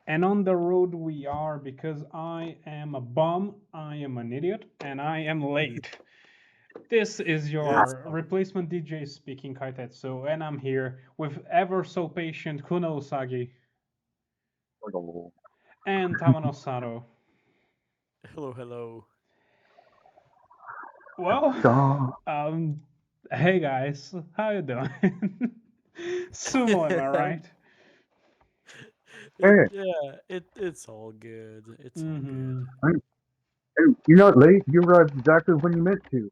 And on the road we are because I am a bum, I am an idiot, and I am late. This is It's your replacement DJ speaking, Kaitetsu, and I'm here with ever so patient Kunousagi and Tamanosato. hello, hello. Well, Dog. hey guys, how you doing? Sumo, am I right? Hey, It's all good. It's all Mm-hmm. good. hey, hey, you're not late. You arrived exactly when you meant to.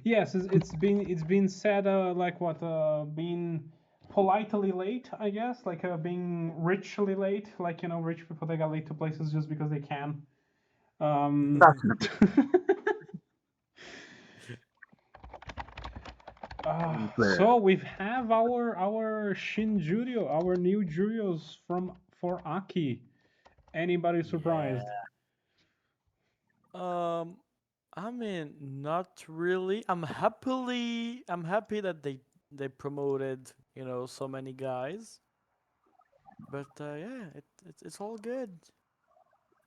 Yes, it's been said like what being politely late, I guess, like being richly late, like rich people they get late to places just because they can. Um, Fashionable. Flair. so we have our Shinjuryo, our new Juryos from for Aki. Anybody Yeah. surprised? Um, I mean, not really. I'm happy that they promoted, so many guys. But yeah, it's all good.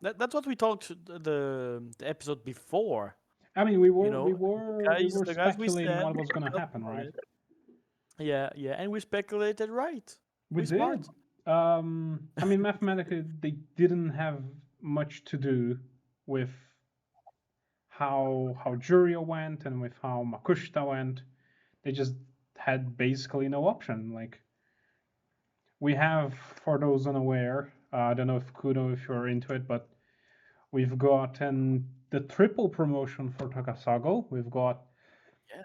That's what we talked the episode before. I mean, we You were we know, were we were the guys we speculating said what was we gonna talked happen, about right? it. Yeah, yeah, and we speculated right. We We did. smart. I mean, mathematically, they didn't have much to do with how Jurio went and with how Makushita went. They just had basically no option. Like we have, for those unaware, I don't know if Kudo if you're into it, but we've gotten the triple promotion for Takasago. We've got Yeah,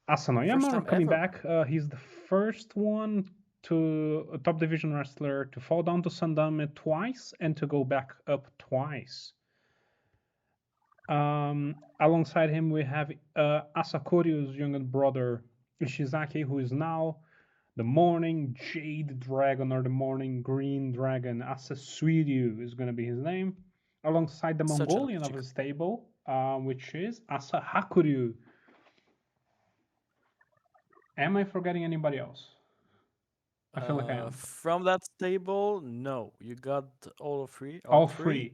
first Asanoyama time coming ever. back. He's the first one to a top division wrestler to fall down to Sandame twice and to go back up twice. Alongside him, we have Asakuryu's younger brother Ishizaki, who is now the Morning Jade Dragon or the Morning Green Dragon. Asasuryu is going to be his name, alongside the Such an Mongolian of OG. his stable, which is Asahakuryu. Am I forgetting anybody else? I feel like I am. From that stable, no, you got all All three, three.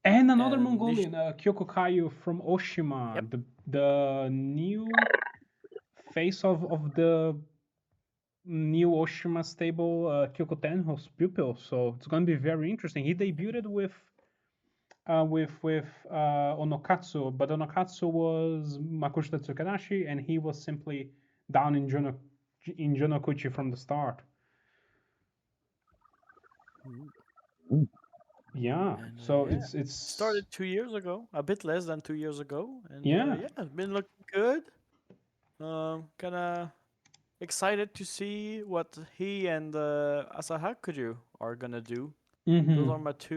And another and Mongolian, Kyoko Kayu from yep. Oshima, the new face of the new Oshima stable, Kyoko Tenho's pupil. So it's going to be very interesting. He debuted with Onokatsu, but Onokatsu was Makushita Tsukedashi, and he was simply down in Jonokuchi from the start. Mm. Yeah. And So yeah, it's started 2 years ago, a bit less than 2 years ago, and yeah. yeah, it's been looking good. Kind of excited to see what he and Asahakuru are gonna do. Those are Mm-hmm.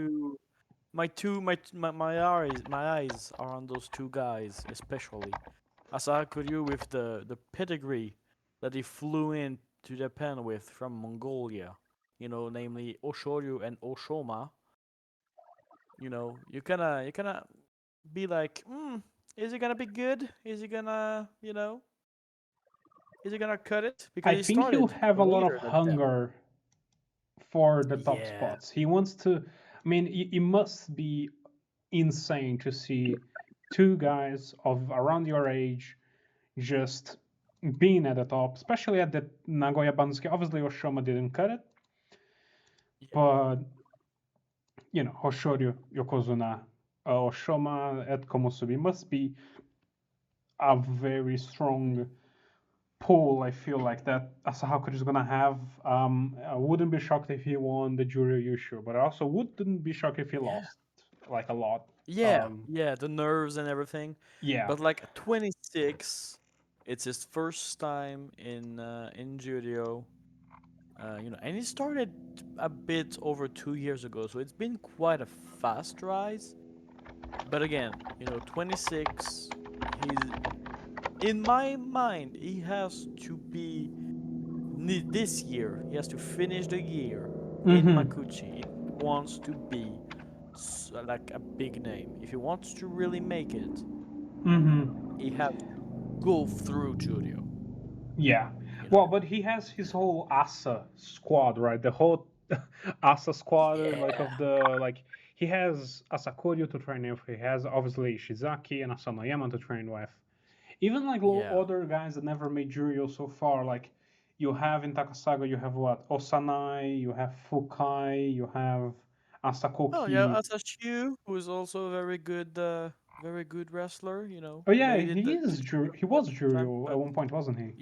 my eyes are on those two guys, especially Asahakuru with the pedigree that he flew in to Japan with from Mongolia. Namely Oshoryu and Oshoma. You kinda be like, is he gonna be good? Is he gonna cut it? Because I he think he'll started have a lot of later than them. hunger for the top Yeah. spots. He wants to. I mean, it must be insane to see two guys of around your age just being at the top, especially at the Nagoya Bansuke. Obviously, Oshoma didn't cut it, Yeah. but Hoshoryu, Yokozuna, Oshoma at Komusubi must be a very strong pull. I feel like that Asahakura is gonna have. I wouldn't be shocked if he won the Juryo Yushu, but I also wouldn't be shocked if he Yeah. lost like a lot. Yeah. Yeah. The nerves and everything. Yeah. But like 26, it's his first time in judo. And he started a bit over 2 years ago, so it's been quite a fast rise. But again, 26, he's in my mind, he has to be this year. He has to finish the year in Mm-hmm. Makuchi if he wants to be like a big name. If he wants to really make it, Mm-hmm. he has to go through judo. Yeah. You Well, know. but he has his whole Asa squad, right? The whole Asa squad, like Yeah. of the like he has Asakoryu to train with. He has obviously Shizaki and Asanoyama to train with. Even like Yeah. other guys that never made Juryo so far, like you have in Takasaga, you have what Osanai, you have Fukai, you have Oh yeah, Asakoki. Asashiu, who is also a very good wrestler. You know, Oh yeah, made it to He a was few times, Juryo at but one point, wasn't he?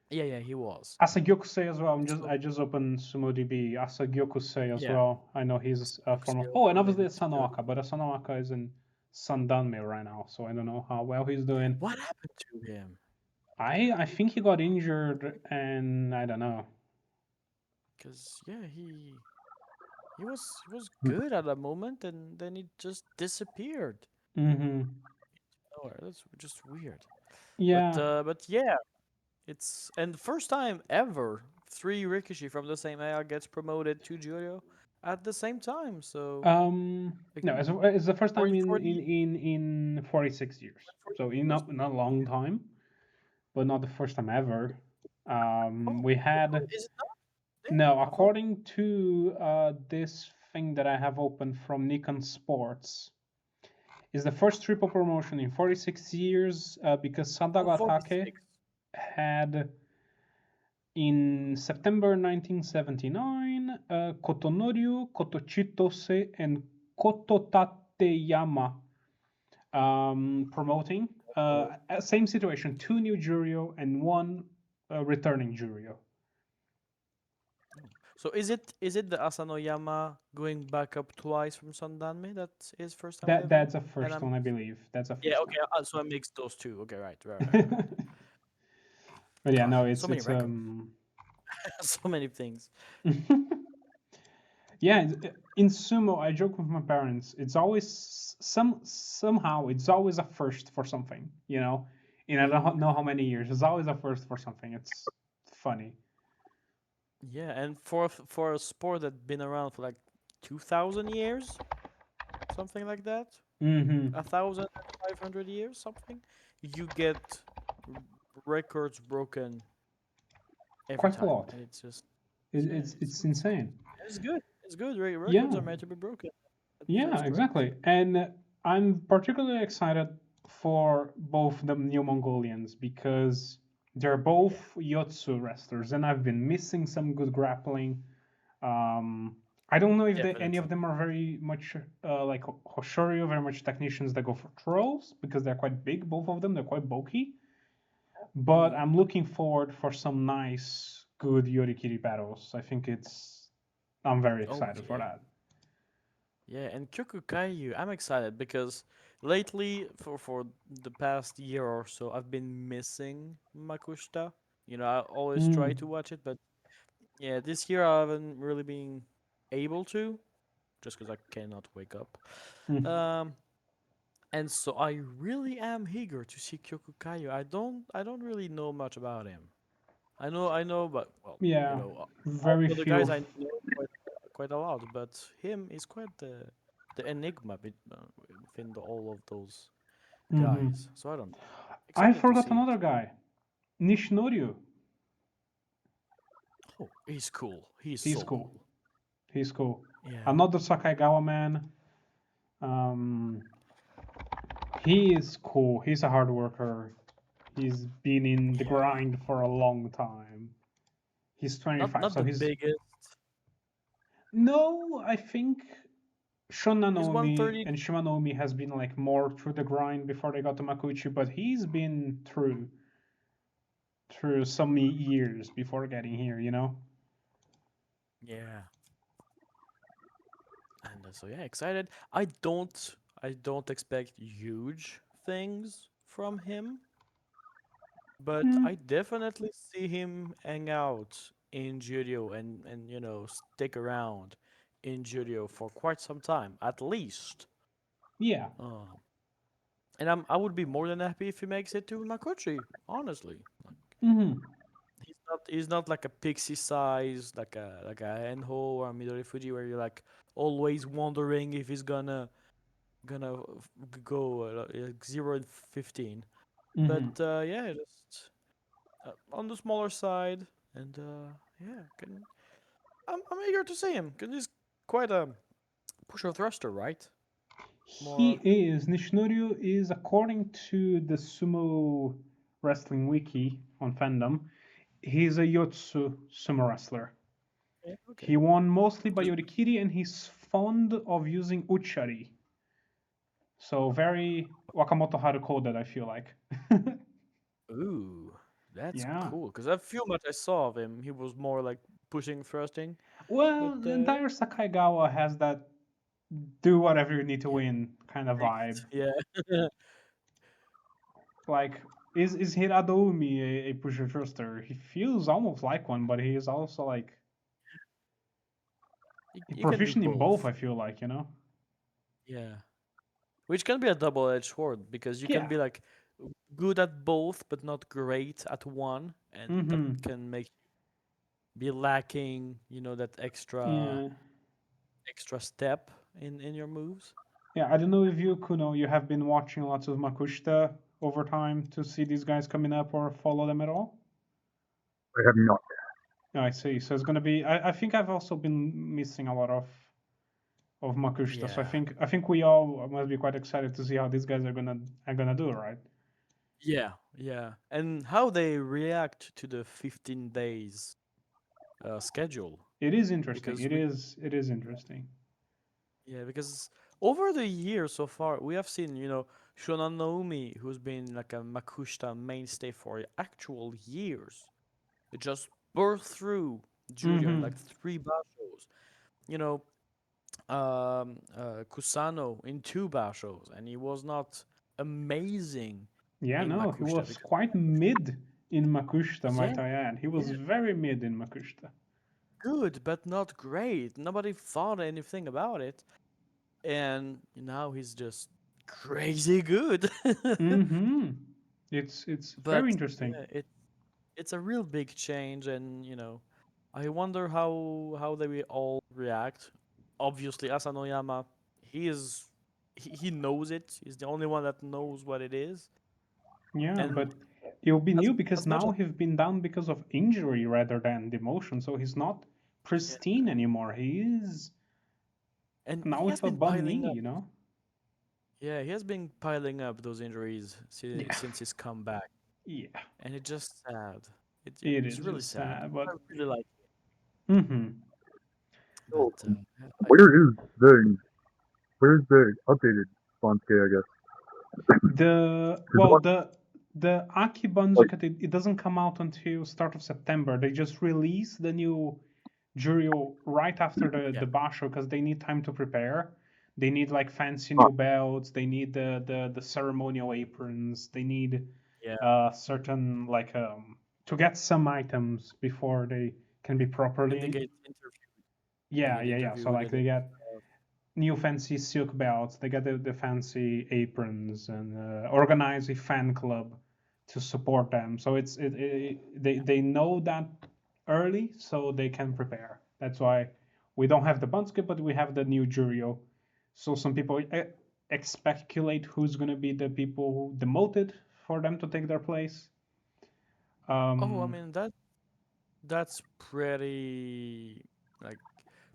yeah, yeah, he was. Asagyokusei as well. So I just opened SumoDB. Asagyokusei as yeah, well. I know he's a form Yoshi of. Oh, also and made obviously it to Juryo. Sanoaka, but Sanoaka is in Sandanme right now, so I don't know how well he's doing. What happened to him? I think he got injured, and I don't know. Cause yeah, he was good at a moment, and then he just disappeared. Mm-hmm. Oh, that's just weird. Yeah. But yeah, it's and the first time ever three Rikishi from the same area gets promoted to Juryo at the same time. So No, again, it's the first time 40, in 46 years. 40 So in years. not a long time, but not the first time ever. Oh, We had is it not? no, Damn, I thought. according to this thing that I have open from Nikon Sports, is the first triple promotion in 46 years because Oh, Sadaga Take 46. had in September 1979 Kotonoryu, Kotochitose, and Kototateyama promoting. Oh. Same situation, two new Juryo and one returning Juryo. Oh. So is it the Asanoyama going back up twice from Sandanme? That's his first time ever? That's a And first I'm one, I believe. That's a Yeah, first okay. one. So I mixed those two. Okay, right. But yeah, God, no, so many records, so many things. yeah, in sumo, I joke with my parents. It's always somehow it's always a first for something, you know. In I don't know how many years, it's always a first for something. It's funny. Yeah, and for a sport that's been around for like 2,000 years, something like that, Mm-hmm. 1,500 years, something, you get r- records broken every Quite a time, lot. and it's just yeah, It's insane. it's good. It's good. Records Yeah, are meant to be broken. yeah, That's great. exactly. And I'm particularly excited for both the New Mongolians because they're both Yeah. Yotsu wrestlers, and I've been missing some good grappling. Um, I don't know if any of Definitely. them are very much like Hoshoryu, very much technicians that go for throws because they're quite big, both of them. They're quite bulky. But Mm. I'm looking forward for some nice, good Yorikiri battles. I think I'm very Oh excited for yeah. that. Yeah, and Kyokukaiju, I'm excited because lately, for the past year or so, I've been missing Makushita. I always try Mm, to watch it, but yeah, this year I haven't really been able to, just because I cannot wake up. mm, Um, and so I really am eager to see Kyokukaiju. I don't really know much about him. I know, but well, yeah, all very the other few. guys I know quite a lot, but him is quite the enigma within all of those Mhm. guys. So I don't know. I Excited to forgot see it. another guy, Nishinoryu. Oh, he's cool. He's He's so cool. cool. He's cool. Yeah. Another Sakaigawa man. Um, he is cool. He's a hard worker. He's been in the Yeah. grind for a long time. He's Not 25, not so the he's biggest. no. I think He's Shonanomi 130. and Shimanomi has been like more through the grind before they got to Makuuchi, but he's been through so many years before getting here. You know. Yeah. And so yeah, excited. I don't expect huge things from him, but Mm, I definitely see him hang out in Judio and stick around in Judio for quite some time at least. yeah. Um, and I would be more than happy if he makes it to Makochi. Honestly, like Hmm. he's not like a pixie size like a Enho or a Midori Fuji where you're like always wondering if he's go like 0 and 15. But Hmm. yeah, just on the smaller side, and yeah, I'm eager to see him because he's quite a pusher thruster, right? He More. is. Nishinori is, according to the Sumo Wrestling Wiki on fandom, he's a Yotsu sumo wrestler. Yeah, okay. He won mostly by Just- Yorikiri, and he's fond of using Uchari. So very Wakamoto Haru coded, I feel like. Ooh, that's Yeah. cool. Because a few much I saw of him, he was more like pushing, thrusting. But Well, the entire Sakaigawa has that do whatever you need to yeah, win kind of vibe. yeah. Like, is Hiradoumi a pusher thruster? He feels almost like one, but he is also like You can do proficient in both, both. I feel like, you know? Yeah. Which can be a double-edged sword because you can Yeah. be like good at both but not great at one, and that Mm-hmm. can make you be lacking, that extra Yeah. extra step in your moves. Yeah, I don't know if you, Kuno, you have been watching lots of Makushita over time to see these guys coming up or follow them at all? I have not. I see. So it's gonna be. I think I've also been missing a lot of Makushita. So Yeah. I think we all must be quite excited to see how these guys are gonna do, right? Yeah, yeah. And how they react to the 15 days schedule It is interesting. because It we is. It is interesting. yeah, because over the years so far we have seen, Shona Naomi, who's been like a Makushita mainstay for actual years, just burst through Julia in Mm-hmm. like three bashos. You know, Kusano in two bashos, and he was not amazing Yeah, in no, he Makushita was because quite mid in Makushita, yeah, might I add. He was yeah, very mid in Makushita. good but not great. Nobody thought anything about it, and now he's just crazy good. Mm-hmm. It's But very interesting. yeah, it's a real big change, and I wonder how they will all react. Obviously, Asanoyama, he knows it. He's the only one that knows what it is, Yeah, and but it'll be as new because as much now as he's been down because of injury rather than demotion, so he's not pristine yeah, anymore. He is and now he has with a been bum piling knee, up. you know? Yeah, he has been piling up those injuries Yeah. since his comeback, Yeah. and it's just sad. It It's is really just sad. sad, but I really like it, mm-hmm. but So, yeah, where is the where's the updated Bansuke, I guess? The Because the well one the Aki like Banzuket it doesn't come out until start of September. They just release the new Jurio right after the yeah, Basho because they need time to prepare. They need like fancy huh, new belts. They need the ceremonial aprons. They need yeah. certain like to get some items before they can be And properly. they Yeah, get yeah, yeah. So interviewed, like and they get new fancy silk belts. They get the fancy aprons and organize a fan club to support them. So they know that early so they can prepare. That's why we don't have the Bunskip, but we have the new Jurio. So some people speculate who's going to be the people who demoted for them to take their place. oh, I Um, mean that's pretty like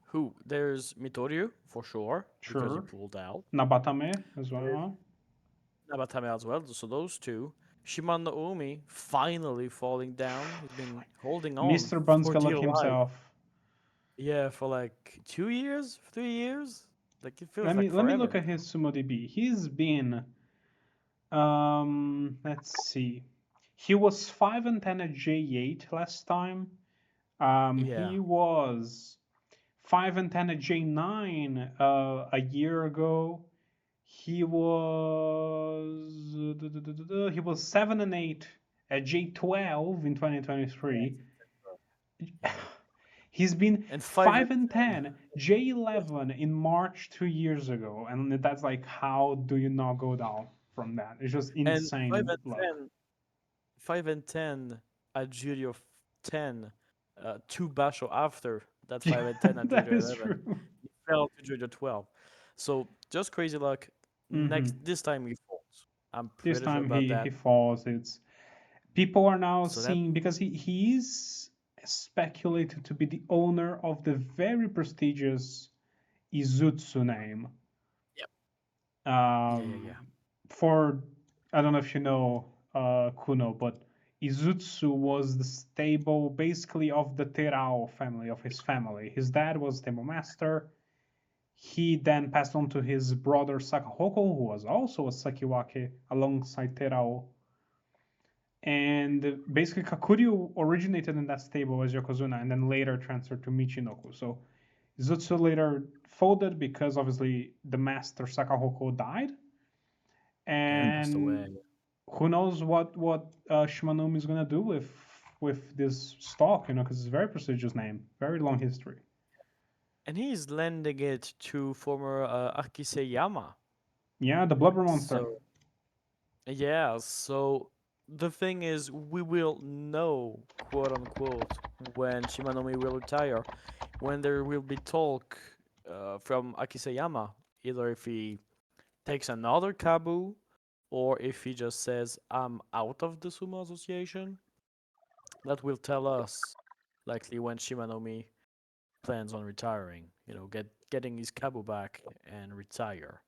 who? There's Mitoryu for sure because he sure. pulled out. Nabatame as There's well. Nabatame as well. So those two. Shimano Umi finally falling down. He's been holding on Mr. for Bunskaluk dear life. himself. Yeah, for like 2 years, 3 years. Like it feels like Let me forever look now. at his SumoDB. He's been let's see. He was 5-10 at J8 last time. Yeah, He was 5-10 at J9 a year ago. He was he was 7-8 at J12 in yeah, 2023. yeah. He's been And 5-10 J11 in March 2 years ago, and that's like, how do you not go down from that? It's just and five insane and luck. ten 5 and 10 at Jury of 10, two Basho after that 5 and 10 at That Jury is 11. true. He fell to Jury 12. So just crazy luck. Hmm. This time he falls. I'm This pretty sure time about he that. falls. It's people are now So that seeing because he's speculated to be the owner of the very prestigious Izutsu name. Yep. Yeah. Um, for I don't know if you know Kuno, but Izutsu was the stable basically of the Terao family, of his family. His dad was stable master. He then passed on to his brother Sakahoko, who was also a Sakiwake alongside Terao. And basically, Kakuryu originated in that stable as Yokozuna and then later transferred to Michinoku. So Izutsu later folded because obviously the master Sakahoko died. Yeah, passed And away. who knows what Shimanumi is gonna do with this stock, because it's a very prestigious name, very long history. And he's lending it to former Akiseyama. Yeah, the blubber monster. So yeah, so the thing is, we will know, quote unquote, when Shimanomi will retire, when there will be talk from Akiseyama, either if he takes another Kabu or if he just says, I'm out of the Sumo Association. That will tell us likely when Shimanomi plans on retiring, getting his Kabu back and retire.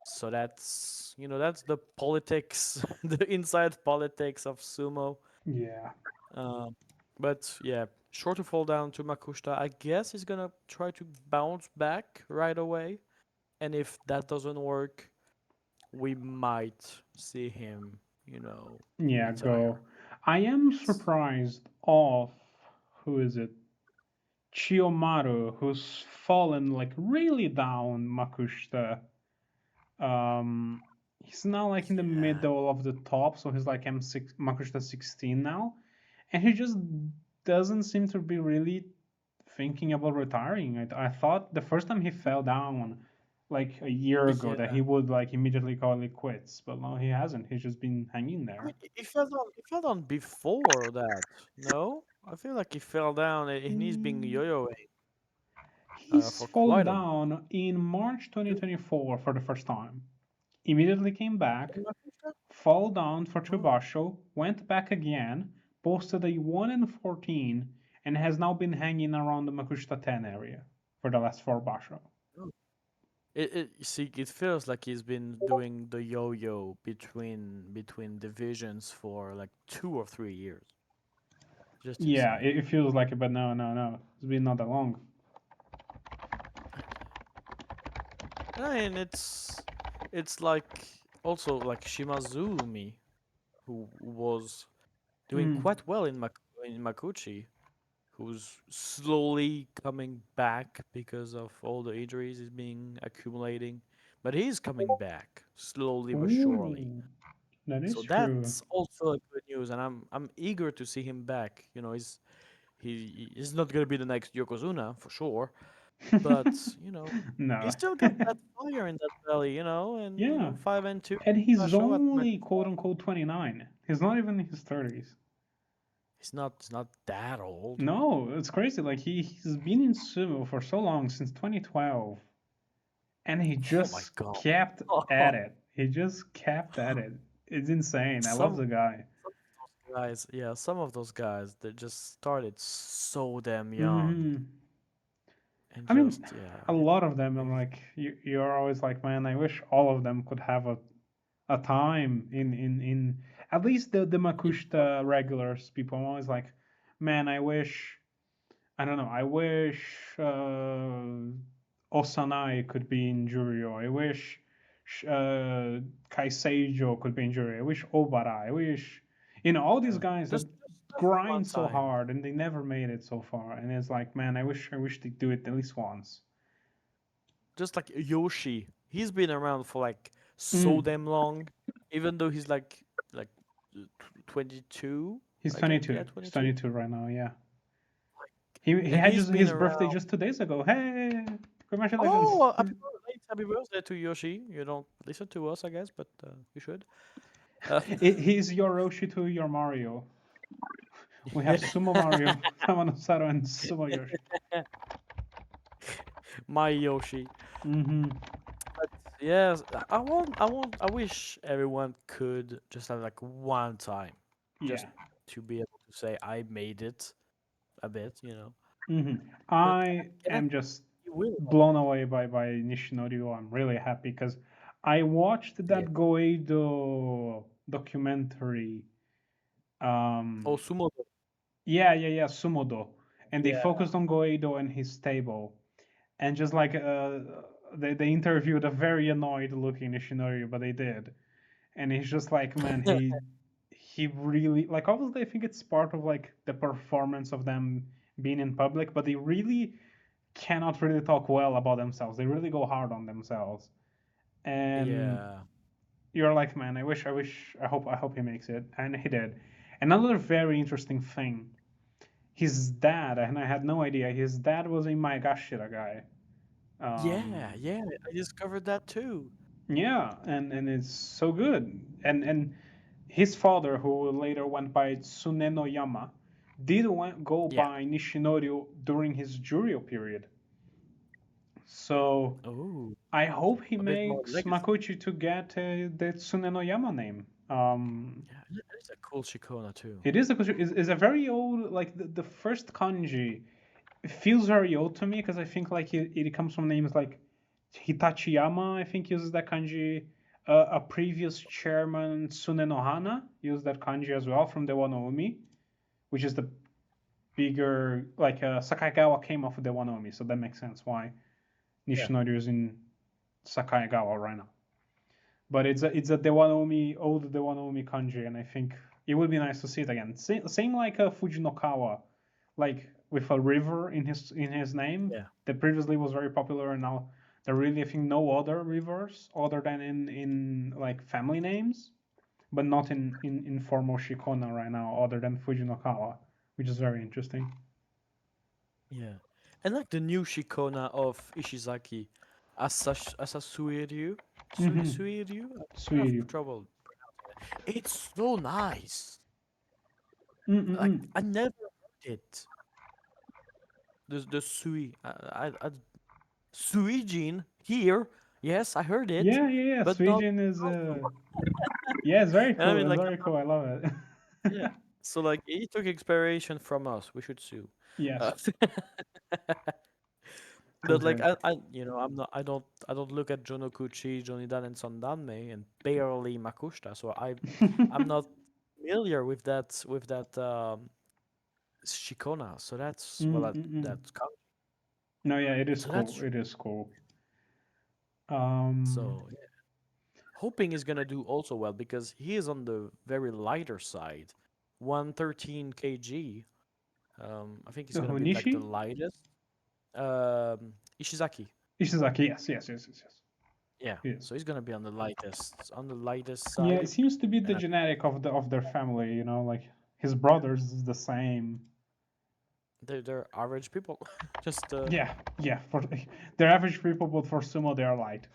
So that's the politics, the inside politics of sumo. Yeah, Um, but yeah, sure to fall down to Makushita. I guess he's gonna try to bounce back right away, and if that doesn't work, we might see him, yeah, retire. go. I am Yes. surprised of who is it? Chiyomaru, who's fallen like really down Makushita. He's now like in the Yeah. middle of the top, so he's like M6 Makushita 16 now, and he just doesn't seem to be really thinking about retiring. I thought the first time he fell down like a year ago Yeah. that he would like immediately call it quits, but no, he hasn't. He's just been hanging I mean, there. he fell down. He fell down before that. No, I feel like he fell down and he's been Mm, yo-yoing he's for fallen quite a. down in March 2024 for the first time. Immediately came back, fall down for two Oh. basho, went back again, posted a 1 and 14, and has now been hanging around the Makushita 10 area for the last four basho. You see, it feels like he's been doing the yo-yo between divisions for like 2 or 3 years. Just Yeah, insane. it feels like it, but no, no, no. It's been not that long. I mean, it's like also like Shimazumi, who was doing Mm. quite well in Makuchi, who's slowly coming back because of all the injuries he's been accumulating, but he's coming back slowly but surely. Ooh, that is So true. that's also a good news, and I'm eager to see him back. He's not gonna be the next Yokozuna for sure, but No. he's still got that fire in that belly, and Yeah, 5 and 2 and he's show at only Mexico. quote unquote 29. He's not even in his 30s. He's not that old. No, it's crazy. Like he's been in sumo for so long, since 2012, and he Oh my just god. kept at it. He just kept at it. It's insane. I love Some the guy. guys, yeah, some of those guys that just started so damn young Hmm. and I mean, just yeah. a lot of them. I'm Amazing. like, you're always like, man, I wish all of them could have a time in at least the In the Makushita regulars. People, I'm always like, man, I wish. I don't know. I wish Osanai could be in Juryo. I wish Kaiseijo could be in Juryo. I wish Obara. I wish all these yeah. guys that Just for one grind so time. hard and they never made it so far. And it's like, man, I wish they do it at least once. Just like Yoshi. He's been around for like so Mm. damn long. Even though he's like 22, He's I guess. 22. Yeah, He's 22. 22 right now. Yeah. He And had he's just been his around. birthday just 2 days ago. Hey, congratulations. Oh, happy birthday to Yoshi. You don't listen to us, I guess, but you should. Uh, He's your Roshi to your Mario. We have yeah, Sumo Mario, Tamanosato, and Sumo Yoshi. my Yoshi. Mm-hmm. But yes, I wish everyone could just have like one time, just Yeah. to be able to say I made it. a bit, you know. Hmm. But I and I am think just you will love blown away by Nishinori. I'm really happy because I watched it. Yeah. that Goeido documentary. Oh, Um, Sumo. yeah, Sumodo, and they Yeah. focused on Goeido and his stable, and just like they interviewed a very annoyed looking Nishinori, but they did, and he's just like, man, he really, like, obviously I think it's part of like the performance of them being in public, but they really cannot really talk well about themselves. They really go hard on themselves, and Yeah. you're like, man, I hope he makes it, and he did. Another very interesting thing, his dad, and I had no idea, his dad was a Maegashira guy. Yeah, Um, yeah. I discovered that too. yeah, and it's so good. And his father, who later went by Tsuneno Yama, did go Yeah. by Nishinori during his Juryo period. So Oh, I hope he a bit more makes legacy. Makochi to get the Tsuneno Yama name. Yeah, it's a cool Shikona too. It is a very old, like the first kanji. It feels very old to me because I think like it comes from names like Hitachiyama. I think uses that kanji. A previous chairman Tsune no Hana used that kanji as well from the Wanoumi, which is the bigger, like Sakaigawa came off of the Wanoumi, so that makes sense why Yeah. Nishinori is in Sakaigawa right now. But it's a Dewanomi, old Dewanomi kanji, and I think it would be nice to see it again. Same like Fujinokawa, like with a river in his name Yeah. that previously was very popular, and now there really, I think, no other rivers other than in like family names, but not in formal shikona right now, other than Fujinokawa, which is very interesting. Yeah. And like the new Shikona of Ishizaki, Asasuiryu, Mm-hmm. Suiryu? I have Sweet. trouble. It's so nice. Like Mm-mm-mm. I never heard it. The Sui, Suijin here. Yes, I heard it, Yeah. but not. Suijin is yeah, it's very And I cool. mean, It's like, very cool. I love it. yeah. So like, he took inspiration from us. We should sue. Uh, Yes, but like, completely. I don't look at Jonokuchi, Jonidan, and Sandanme, and barely Makushita. So I'm not familiar with that Shikona. So that's well, Mm-mm-mm. that's No, yeah, it is so cool. that's It is cool. Um, so. Yeah. Hoping is gonna do also well because he is on the very lighter side, 113 kg. I think he's gonna be like the Nishi? lightest. Ishizaki. Ishizaki, yes. Yeah, Yes. so he's gonna be on the lightest Yeah, it side. seems to be the And genetic of their family. Like his brothers is the same. they're average people. Just Yeah. For they're average people, but for sumo they are light.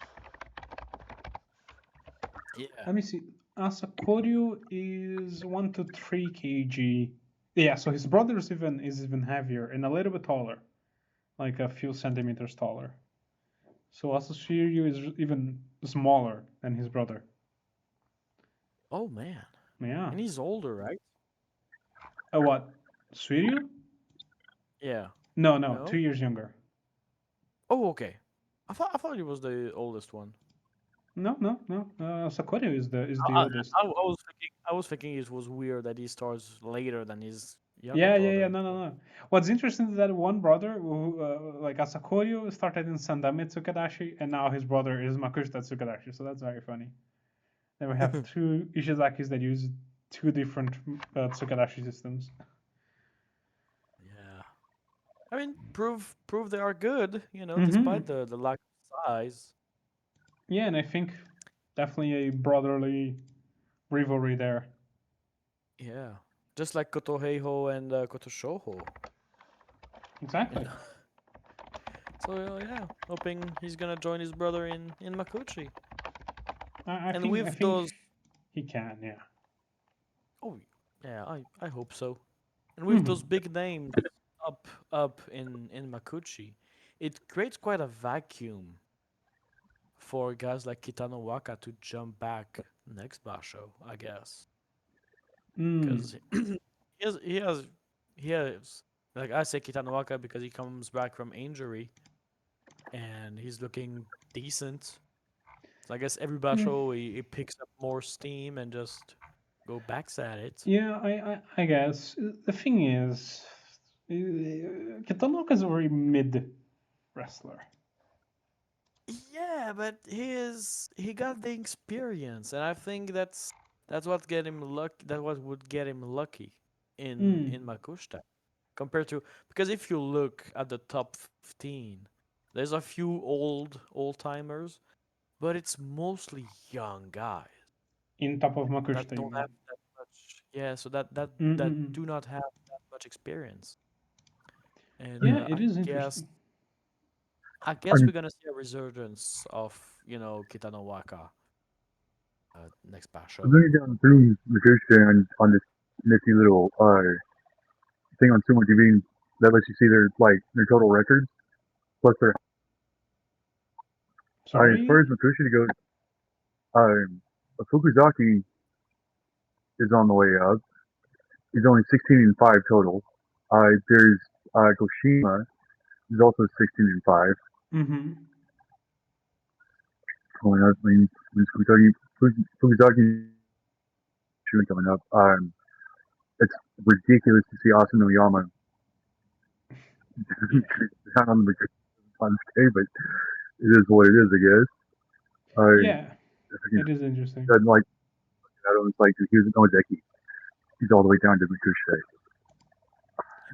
yeah. Let me see. Asakoryu is 1 to 3 kg. Yeah, so his brother is even heavier and a little bit taller, like a few centimeters taller. So Asashiryu is even smaller than his brother. Oh man, Yeah. and he's older, right? What? Suiryu? Yeah. No, No. 2 years younger. Oh, okay. I thought he was the oldest one. No. Sakuryu is the I, oldest. I was thinking it was weird that he starts later than his younger Yeah. brother. No. What's interesting is that one brother, who, like Asakoryu, started in Sandame Tsukadashi, and now his brother is Makushita Tsukadashi. So that's very funny. Then we have two Ishizakis that use two different Tsukadashi systems. Yeah. I mean, prove they are good, Mm-hmm. despite the lack of size. Yeah, and I think definitely a brotherly rivalry there. Yeah. Just like Kotoheiho and Kotoshoho. You Exactly. know? So yeah, hoping he's gonna join his brother in Makuchi. I And think I with think those he can. Yeah. oh yeah, I hope so. And with Mm-hmm. those big names up in Makuchi, it creates quite a vacuum for guys like Kitano Waka to jump back next Basho, I guess. Mm. Because he has he has Like I say Kitanowaka because he comes back from injury and he's looking decent. So I guess every Yeah, basho he picks up more steam and just go backs at it. yeah. I guess the thing is, Kitanoka is a very mid wrestler. Yeah, but he got the experience, and I think that's what get him luck. That what would get him lucky Mm. in Makushita compared to because if you look at the top 15, there's a few old timers, but it's mostly young guys In top of that Makushita, you don't mean? have that much. Yeah, so that Mm-mm. do not have that much experience, and Yeah, it is interesting. I I guess mean, we're gonna see a resurgence of Kitanowaka next I'm basho. going down through the Ricochet on this nifty little thing on Sumo TV that lets you see their total records plus their. As far as Sorry. Makushita goes, um, Fukuzaki is on the way up. He's only 16-5 total. There's Goshima is also 16-5. Mm-hmm. Coming up, when Fukuzaki shooting coming up. It's ridiculous to see Asano Yama Yeah. not on the on this but it is what it is, I guess. Yeah, You it is interesting. know, like it's like he was no Ozeki. He's all the way down to Ricochet.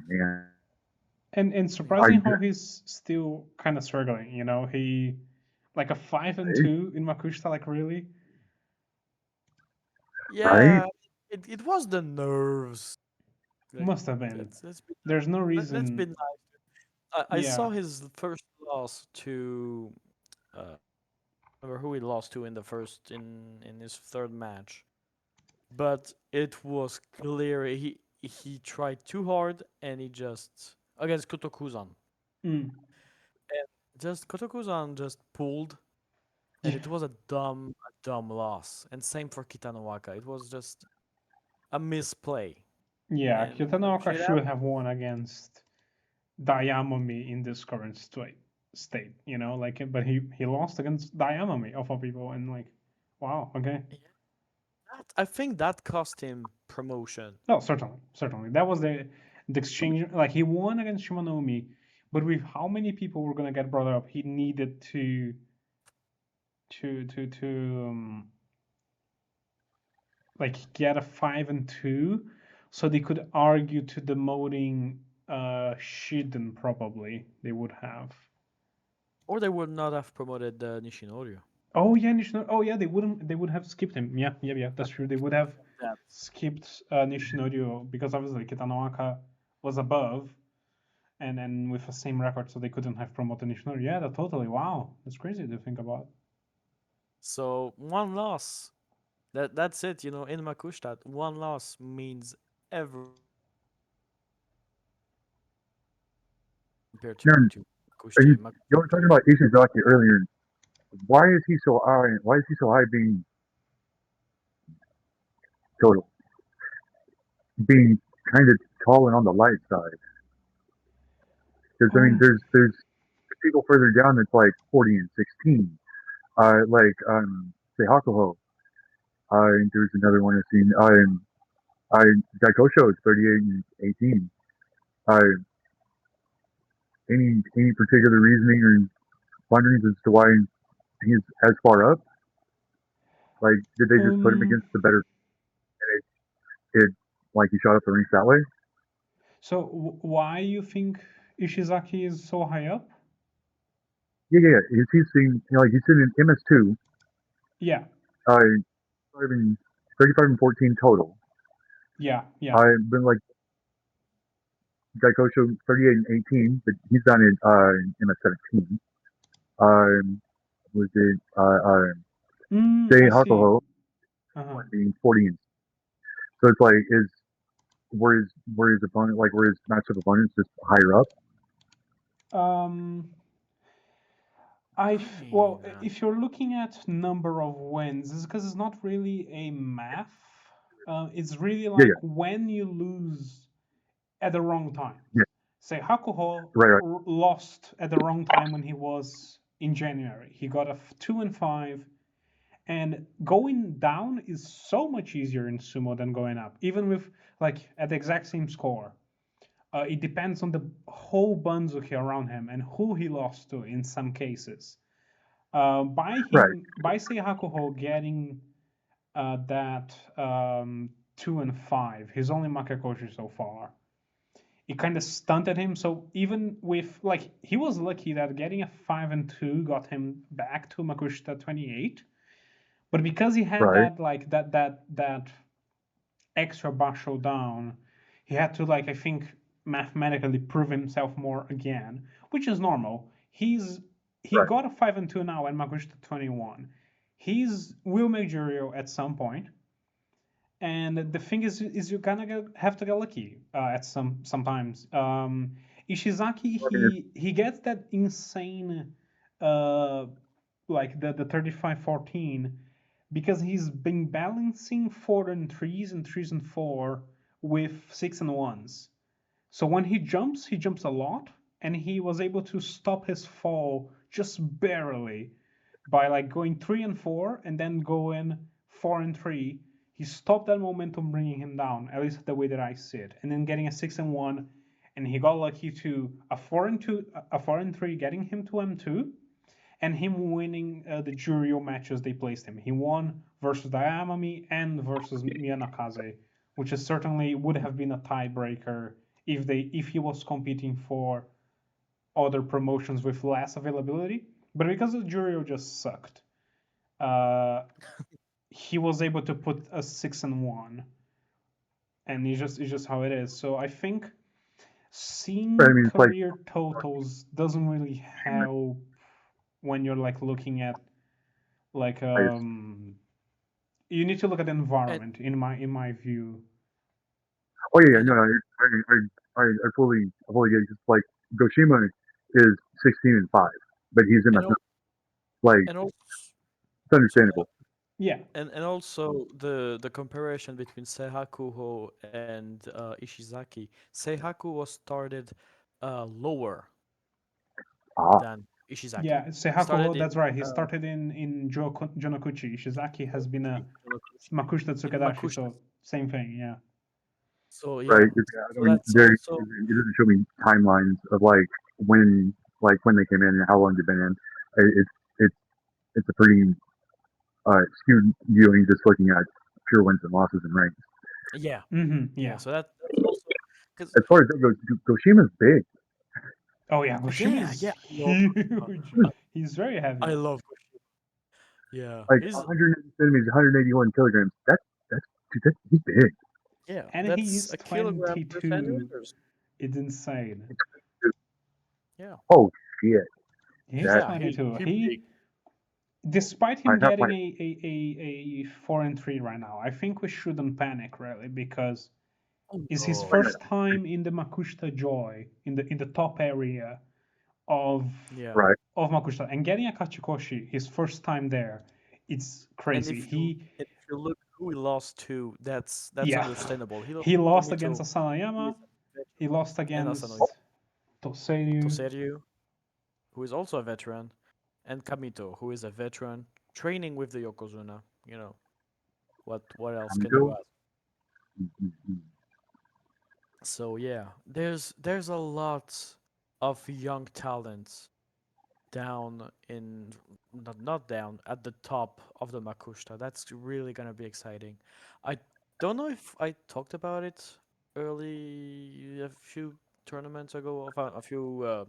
Man, And I surprising how he's still kind of struggling. He like a 5-2 in Makushita. Like really right? Yeah, it was the nerves. Like must have been. let's be There's no let's be reason. nice. I Yeah. saw his first loss to remember who he lost to in the first in his third match, but it was clear he tried too hard and he just against Kotokuzan. Mm. And just Kotokuzan just pulled and Yeah. it was a dumb loss. And same for Kitanowaka. It was just a misplay. Yeah. And like Kyutanoka shit should happens. have won against Dayamami in this current state. But he lost against Dayamami of all people, and like, wow. Okay. Yeah, I think that cost him promotion. No, certainly, certainly. That was the exchange. Like he won against Shimanomi, but with how many people were gonna get brought up, he needed to like get a 5-2, so they could argue to demoting Shiden. Probably they would have. Or they would not have promoted Nishinori. Oh yeah, Nishino. Oh yeah, they wouldn't. They would have skipped him. Yeah, yeah, yeah. That's true. They would have That. skipped Nishinorio because obviously Kitanoaka was above, and with the same record, so they couldn't have promoted Nishinorio. Yeah, that totally. Wow, that's crazy to think about. So one loss. That's it, in Makushtat, one loss means everything compared Now, to you, Makushita. you were talking about Ishizaki earlier. Why is he so high? Why is he so high being total? Being kind of tall and on the light side. Because I mean, Um, there's people further down that's like 40-16. Like say Hakuho. There's another one I've seen. I Daikosho is 38-18. Uh, any particular reasoning or wonderings as to why he's as far up? Like, did they just put him um. against the better? It like he shot up the ranks that way? So why you think Ishizaki is so high up? Yeah, yeah. He's seen like he's seen in MS2. Yeah, Uh, 35-14 total. yeah, yeah. I've been like Daikosho 38-18, but he's down in MS17. Was it Say I see. Hakuho Uh being 40 and so it's like is where his opponent like where his matchup opponents just higher up. huh. I Well, mean, if you're looking at number of wins, it's because it's not really a math. It's really Yeah, like when you lose at the wrong time. yeah, Say Hakuho Right. lost at the wrong time when he was in January. He got a 2-5, and going down is so much easier in sumo than going up, even with like at the exact same score. It depends on the whole banzuki around him and who he lost to in some cases. Right. By say Hakuho getting that 2-5, he's only Makakoshi so far. It kind of stunted him. So even with like he was lucky that getting a 5-2 got him back to Makushita 28. But because he had Right. that like that extra basho down, he had to like I think mathematically prove himself more again, which is normal. He Right. got a 5-2 now and Makushita 21. He's will make Jurio at some point, and the thing is you're gonna have to get lucky at sometimes. Ishizaki I mean, he gets that insane uh, like the 35-14 because he's been balancing 4 and 3s and 3s and 4 with 6 and 1s. So when he jumps a lot, and he was able to stop his fall just barely by like going 3-4 and then going 4-3. He stopped that momentum bringing him down, at least the way that I see it, and then getting a 6-1, and he got lucky to a 4-2, a 4-3, getting him to M2, and him winning the Jurio matches they placed him. He won versus Dayamami and versus Miyanakaze, which is certainly would have been a tiebreaker if he was competing for other promotions with less availability. But because the Jurio just sucked, uh, he was able to put a 6-1, and it's just how it is. So I think I seeing mean, it's like career totals doesn't really help when you're like looking at like you need to look at the And environment in my view. oh yeah, and no, I fully get it. Just like Goshima is 16-5, but he's in and my al- like and also it's sorry, understandable. Yeah. and also the comparison between Seihakuho and Ishizaki. Seihaku was started lower Ah, than Ishizaki. Yeah, He started Seihakuho, in that's right. He started in Jonokuchi. Ishizaki has been a Kunousagi Makushita in Tsukedashi, Makushita. so same thing, yeah. So right. yeah, I so don't that's there. also It doesn't show me timelines of when they came in and how long they've been in. It's it's it's a pretty skewed viewing just looking at pure wins and losses and ranks. yeah, yeah. Yeah. So that's also because As far as that goes, Goshima's big. Oh yeah, Goshima yeah, is yeah. huge. He's very I heavy. love Kushida. Yeah, Like he's 180 centimeters, 181 kilograms. He's big. yeah. And he That's is a kilogram per 22. centimeters. It's insane. Yeah, Oh shit! He's That yeah. 22. He big. Despite I him have my getting a 4-3 right now, I think we shouldn't panic really because Oh it's his oh no. yeah, first time in the Makushita Joy in the top area of Yeah. right. Makushita, and getting a Kachikoshi his first time there. It's And crazy. if you look who he lost to, that's Yeah, understandable. He lost he to lost against Kamito, who is Asanayama. a He veteran, lost and Oh, Asano against Toseiryu. Toseryu, who is also a veteran, and Kamito, who is a veteran, training with the Yokozuna. You know, what else can you Kamiko. ask? Mm-hmm. So yeah, there's a lot of young talents down in not down at the top of the Makushita. That's really gonna be exciting. I don't know if I talked about it early a few tournaments ago, of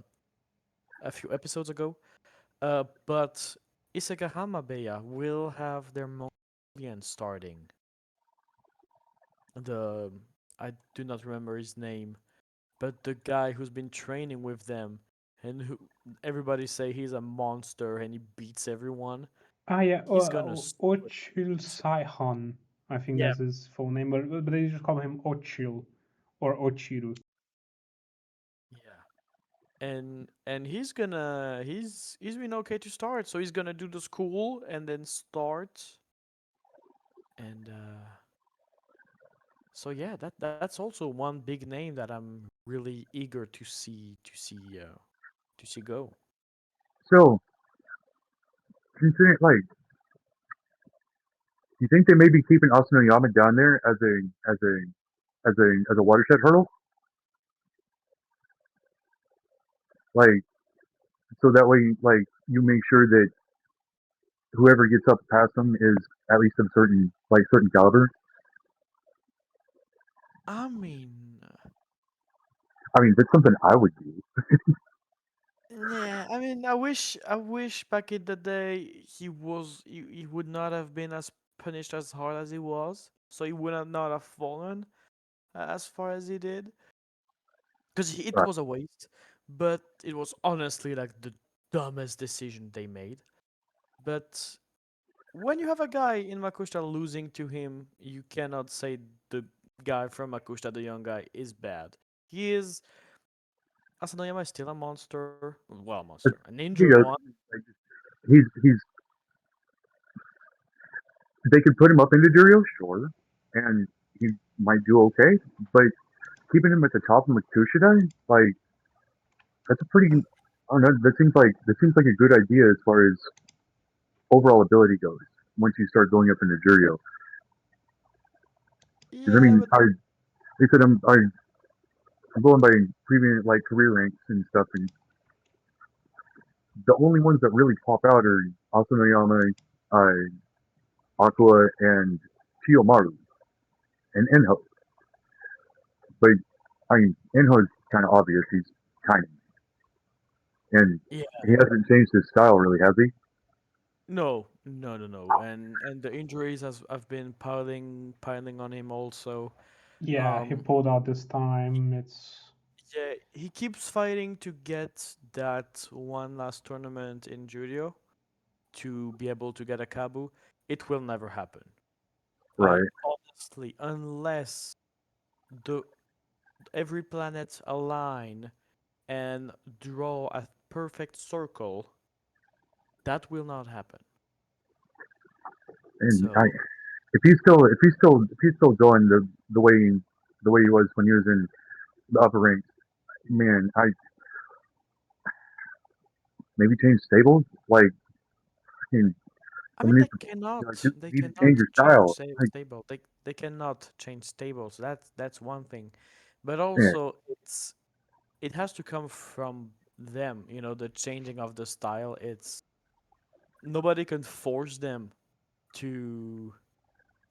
a few episodes ago. But Isegahama Beya will have their Mongolian starting. The I do not remember his name, but the guy who's been training with them and who everybody say he's a monster and he beats everyone. Ah, yeah, He's gonna Ochil Saihon. I think yeah, that's his full name, but they just call him Ochil or Ochiru. yeah. And he's been okay to start, so he's gonna do the school and then start and so yeah, that's also one big name that I'm really eager to see go. So, considering like, do you think they may be keeping Asanoyama down there as a watershed hurdle? Like, so that way, like, you make sure that whoever gets up past them is at least of certain caliber. I mean, I mean, that's something I would do. yeah, I mean, I wish back in the day he would not have been as punished as hard as he was, so he would not have fallen as far as he did, because it Right. was a waste. But it was honestly like the dumbest decision they made. But when you have a guy in Makushita losing to him, you cannot say the guy from Makushita, the young guy, is bad. He is. Asanoyama is still a monster. Well, a monster. But An injured he does. one. Like, he's. They could put him up into Durio, sure, and he might do okay. But keeping him at the top of Makushita, like, that's a pretty. I don't know. That seems like a good idea as far as overall ability goes. Once you start going up into Durio, because I Yeah, mean, but they said I'm going by previous like career ranks and stuff, and the only ones that really pop out are Asanoyama, Aqua, and Chiyomaru and Enho. But I mean, Enho's kind of obvious. He's tiny, and yeah, he hasn't changed his style really, has he? no, no, no, no. And the injuries has have been piling on him also. Yeah, he Um, pulled out this time. It's yeah, he keeps fighting to get that one last tournament in Judio to be able to get a Kabu. It will never happen. I Right. honestly, unless the every planet align and draw a perfect circle, that will not happen. And So if he's still going the way he was when he was in the upper ranks, man, I maybe change stables. Like, I mean, I mean, someone needs to like you they need to change cannot your change style. Like, stable. They cannot change stables. That's one thing, but man, also it has to come from them. You know, the changing of the style. It's nobody can force them to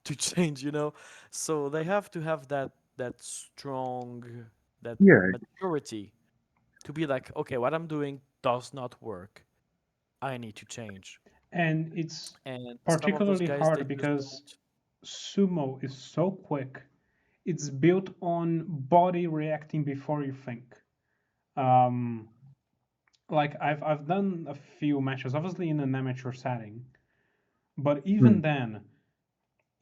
to change. You know, so they have to have that strong that yeah, maturity to be like, okay, what I'm doing does not work. I need to change. and it's And some of those particularly guys, they hard just because don't. sumo is so quick. It's built on body reacting before you think. Um, like I've done a few matches, obviously in an amateur setting, but mm, even then,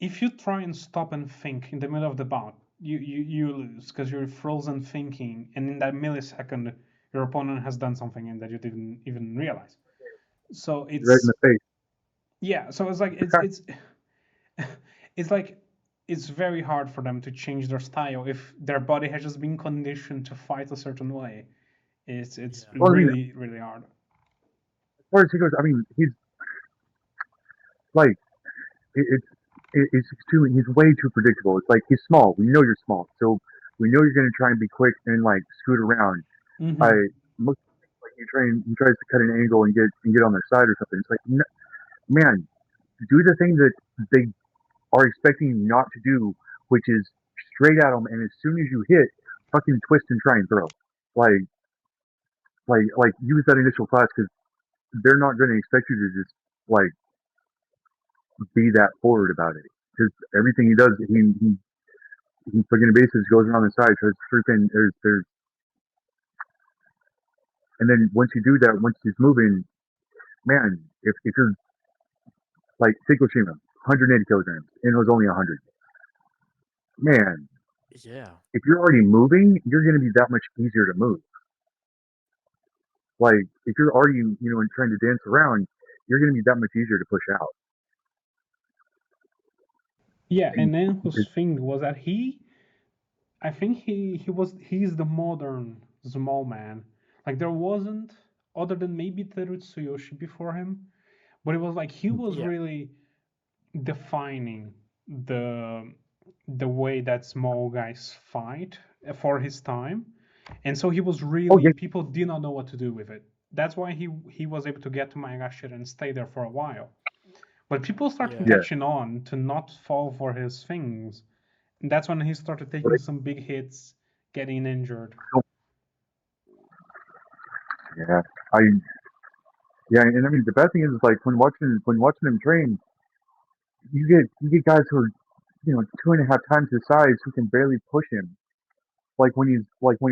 if you try and stop and think in the middle of the bout, you lose because you're frozen thinking, and in that millisecond, your opponent has done something and that you didn't even realize. So right in it's the face. yeah. So it's like it's it's like it's very hard for them to change their style if their body has just been conditioned to fight a certain way. It's Yeah. Well, I mean, as really hard. far as he goes, I mean, he's like it, it's it's too he's way too predictable. It's like he's small. We know you're small, so we know you're going to try and be quick and like scoot around. I Hmm. most like he tries to cut an angle and get on their side or something. It's like man, do the thing that they are expecting you not to do, which is straight at them, and as soon as you hit, fucking twist and try and throw. Like like use that initial class because they're not going to expect you to just like be that forward about it. Because everything he does, he fucking bases goes around the side, tries to freaking there's and then once you do that, once he's moving, man, if you're like Fukushima, 180 kilograms, and it was only 100, man, Yeah. if you're already moving, you're going to be that much easier to move. Like if you're already and trying to dance around, you're going to be that much easier to push out. Yeah, And and then whose it's, thing was that he I think he's the modern small man. Like there wasn't other than maybe Yoshi before him, but it was like he was Yeah, really defining the the way that small guys fight for his time, and so he was Oh really yeah, people did not know what to do with it. That's why he was able to get to Mayagashi and stay there for a while. But people started yeah. yeah. catching on to not fall for his things. And that's when he started taking Right? some big hits, getting injured. So, yeah, I yeah, and I mean the bad thing is like when watching him train, you get guys who are 2.5 times his size who can barely push him. Like when he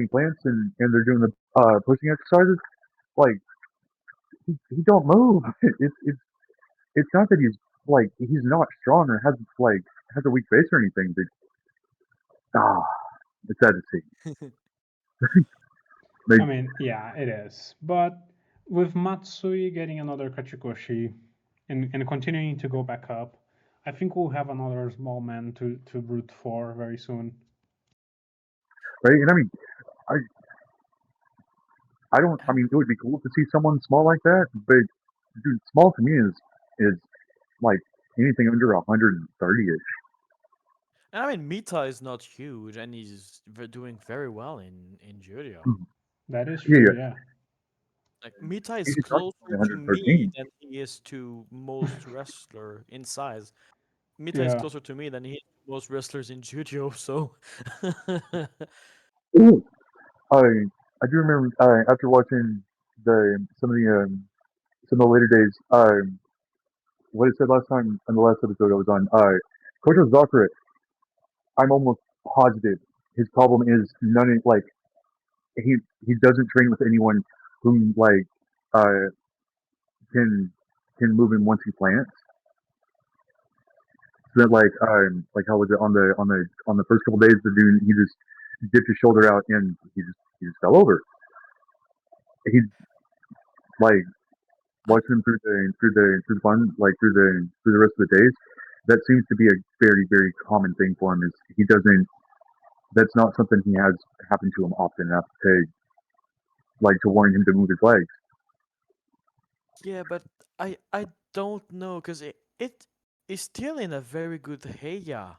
plants and they're doing the pushing exercises, like he don't move. It's not that he's not strong or has a weak face or anything, but ah, it's sad to see. Like I mean, yeah, it is. But with Matsui getting another Kachikoshi and continuing to go back up, I think we'll have another small man to root for very soon. right, and I mean I I don't. I mean, it would be cool to see someone small like that, but dude, small to me is like anything under 130 ish. And I mean, Mita is not huge, and he's doing very well in judo. That is Yeah, true, yeah. yeah. Like Mita is He's talking closer about to me 113. than he is to most wrestler in size. Mita is Yeah. closer to me than he is to most wrestlers in judo. So Ooh, I do remember after watching the some of the later days. What I said last time on the last episode I was on. Coach Zakura, I'm almost positive his problem is none of like he he doesn't train with anyone who uh can can move him once he plants. So that like how was it on the first couple days the dude he just dipped his shoulder out and he just fell over. He like watching him through the fun like through the rest of the days. That seems to be a very common thing for him. Is he doesn't that's not something he has happen to him often enough to warn him to move his legs. yeah, but I don't know because it is still in a very good heya.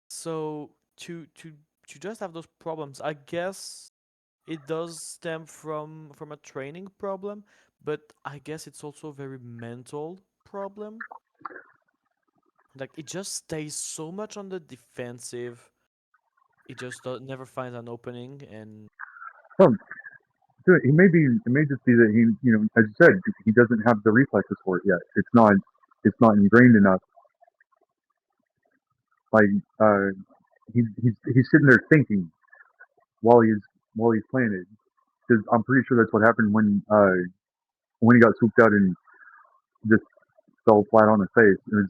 So to just have those problems, I guess it does stem from a training problem, but I guess it's also a very mental problem. Like it just stays so much on the defensive. It just never finds an opening, and So, so it may just be that he as you said he doesn't have the reflexes for it yet. It's not ingrained enough. Like uh, he's sitting there thinking while he's playing it. Because I'm pretty sure that's what happened when he got swooped out and just fell flat on his face. It was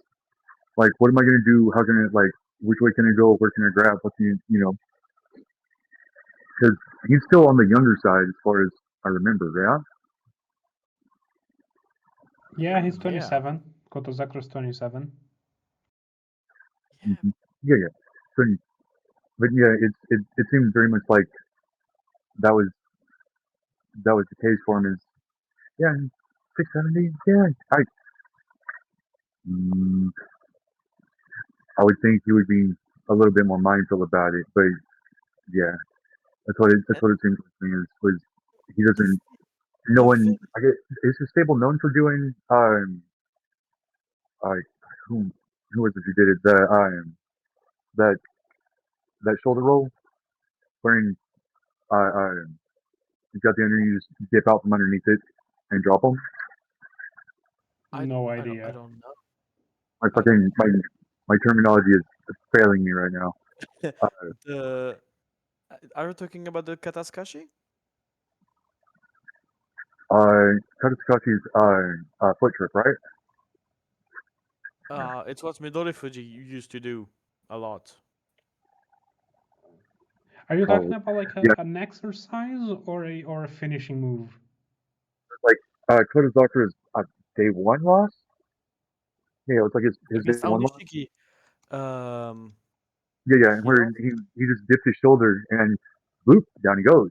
like, what am I gonna do? How can I which way can I go? Where can I grab? What can because he's still on the younger side as far as I remember. Yeah. Yeah, he's yeah, 27. Kotozakra's 27. yeah. hmm Yeah, yeah. So, but yeah, it seems very much like that was that was the case for him. Is yeah, 670. Yeah, mm, I would think he would be a little bit more mindful about it. But yeah, that's And what it seems like to me is was he the doesn't. No the one. thing, I get is the stable known for doing uh who who was it who did it that that shoulder roll wherein you got the under you just dip out from underneath it and drop them. No I idea. don't know. My I don't fucking my terminology is failing me right now. know. Uh, The are you talking about the kataskashi? Katsukachi's foot trip, right? It's what Midori Fuji used to do a lot. Are you talking Oh, about like yeah, an exercise or a finishing move? like Kodazaka's day one loss. Yeah, it was like his day Against one loss. Aonishiki. Um, Yeah, You where know? he just dipped his shoulder and boop, down he goes.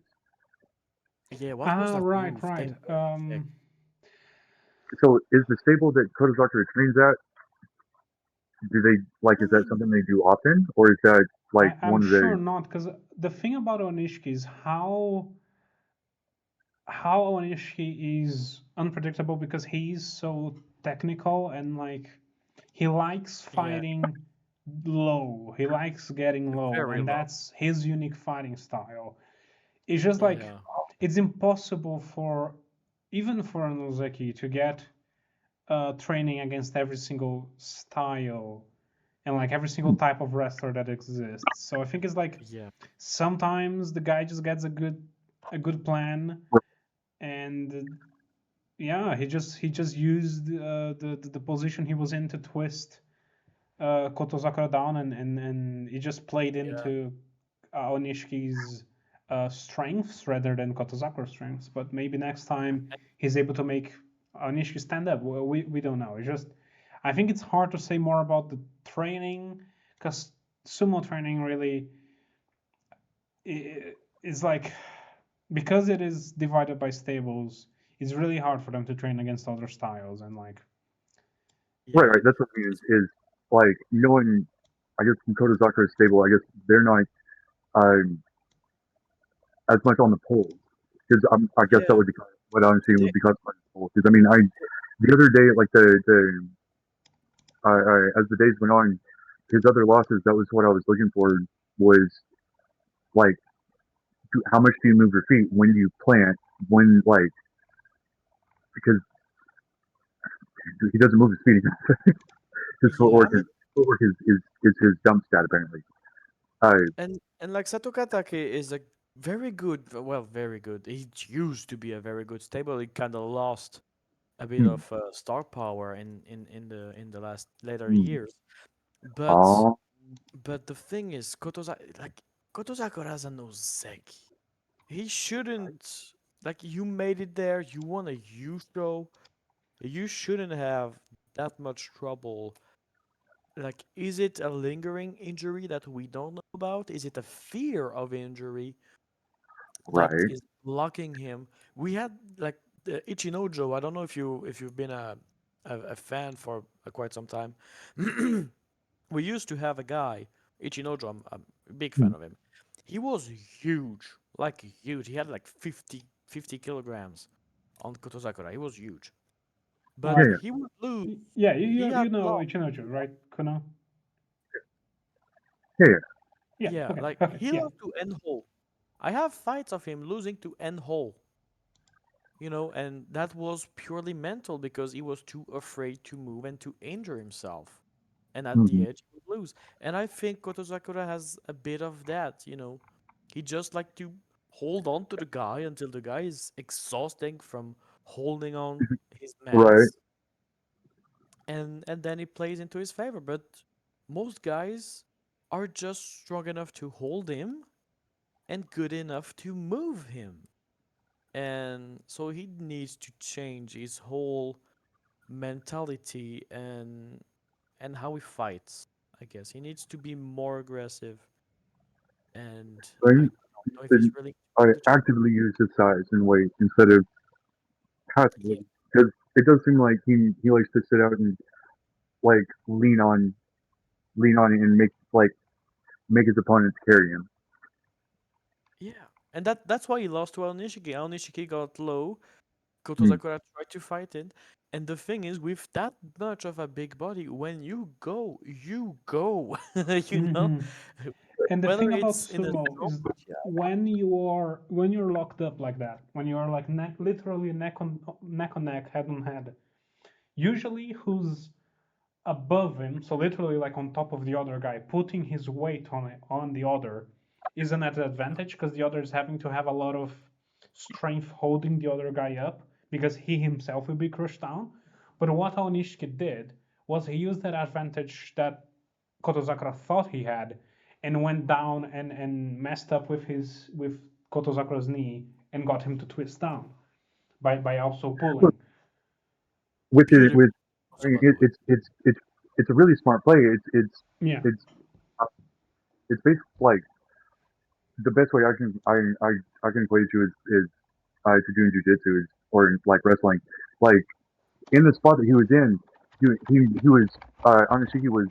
Yeah, what was Ah, that right, move? right. That sick. So is the stable that Kodazaka trains at, do they like, is that Um, something they do often, or is that like I'm one of sure the not, because the thing about Onishiki is how Onishiki is unpredictable because he's so technical and like he likes yeah, fighting low. He likes getting low, very and low. that's his unique fighting style. It's just like Yeah, it's impossible for even for an Ozeki to get training against every single style and like every single type of wrestler that exists. So I think it's like yeah, sometimes the guy just gets a good plan, and yeah, he just used the position he was in to twist Kotozakura down, and he just played yeah. into Onishiki's strengths rather than Kotozakura's strengths. But maybe next time he's able to make Onishiki stand up. Well, we don't know. It's just I think it's hard to say more about the training because sumo training really is like because it is divided by stables. It's really hard for them to train against other styles and like right? Yeah. Right, that's what I mean is like knowing. I guess from Kodazaka's stable, I guess they're not um, as much on the polls because I guess that Yeah, would be what I'm saying they, would be classified as polls. Because I mean, I the other day, like the as the days went on, his other losses, that was what I was looking for was like how much do you move your feet, when do you plant, when like because he doesn't move his feet. His yeah, footwork is his dump stat apparently. Uh, and like Sato Katake is a very good, well, very good. He used to be a very good stable. He kind of lost a bit mm, of star power in the last later mm, years. But oh, but the thing is, Kotozakura a Nozeki. He shouldn't like you made it there. You won a U show. You shouldn't have that much trouble. Like, is it a lingering injury that we don't know about? Is it a fear of injury that right. is blocking him? We had like the Ichinojo. I don't know if you've been a fan for quite some time. We used to have a guy, Ichinojo. I'm a big fan Mm, of him. He was huge, like huge. He had like 50 kilograms on Kotozakura. He was huge, yeah, but like yeah, he would lose. yeah, He had you know lost. Ichinoju, right, Kuno? yeah, yeah. Yeah, Yeah, okay, like okay, he yeah. lost to N-Hole. I have fights of him losing to N-Hole, and that was purely mental because he was too afraid to move and to injure himself. And at the Mm-hmm. edge, he would lose. And I think Kotozakura has a bit of that. He just like to hold on to the guy until the guy is exhausting from holding on his Right. mass, and then he plays into his favor. But most guys are just strong enough to hold him and good enough to move him. And so he needs to change his whole mentality and how he fights. I guess he needs to be more aggressive, and I Right. don't know if he's Then really I trying to change. actively use his size and weight instead of Yeah, passively because it does seem like he likes to sit out and like lean on it and make his opponents carry him. yeah, and that's why he lost to Aonishiki. Aonishiki got low. Mm. Kotozakura tried to fight it, and the thing is, with that much of a big body, when you go, you go. you know, Hmm. And the whether thing about it's in a sumo stroke is jab. when you're locked up like that, when you are like literally neck on neck, head on head. Usually, who's above him, so literally like on top of the other guy, putting his weight on the other, isn't at an advantage because the other is having to have a lot of strength holding the other guy up because he himself will be crushed down. But what Onishiki did was he used that advantage that Kotozakura thought he had and went down and messed up with Kotozakura's knee and got him to twist down by also Look, pulling. with it Beautiful, with I also, mean, by the way. it's a really smart play. Yeah. It's it's basically like the best way I can equate it to to doing jujitsu is or like wrestling. Like in the spot that he was in, he was honestly he was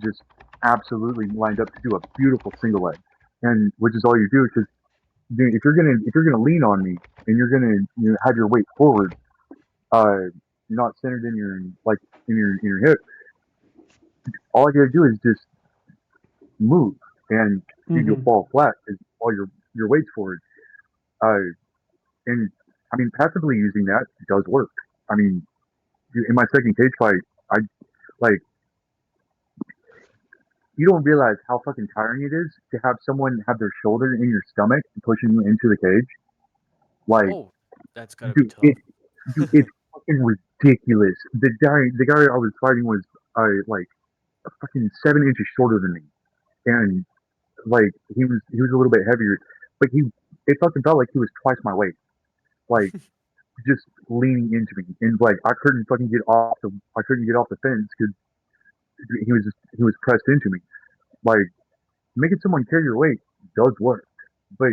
just absolutely lined up to do a beautiful single leg, and which is all you do because if you're gonna lean on me and you're gonna have your weight forward, uh, not centered in your like in your hip, all I gotta do is just move and you'll Hmm. fall flat because all your weight's forward. Uh, and I mean passively using that does work. I mean in my second cage fight, I like you don't realize how fucking tiring it is to have someone have their shoulder in your stomach and pushing you into the cage. Like, Oh, that's gotta be dude, tough. it's fucking ridiculous. The guy I was fighting was like fucking 7 inches shorter than me, and like he was a little bit heavier, but he it fucking felt like he was twice my weight, like just leaning into me, and like I couldn't get off the fence because he was pressed into me. Like making someone carry your weight does work, but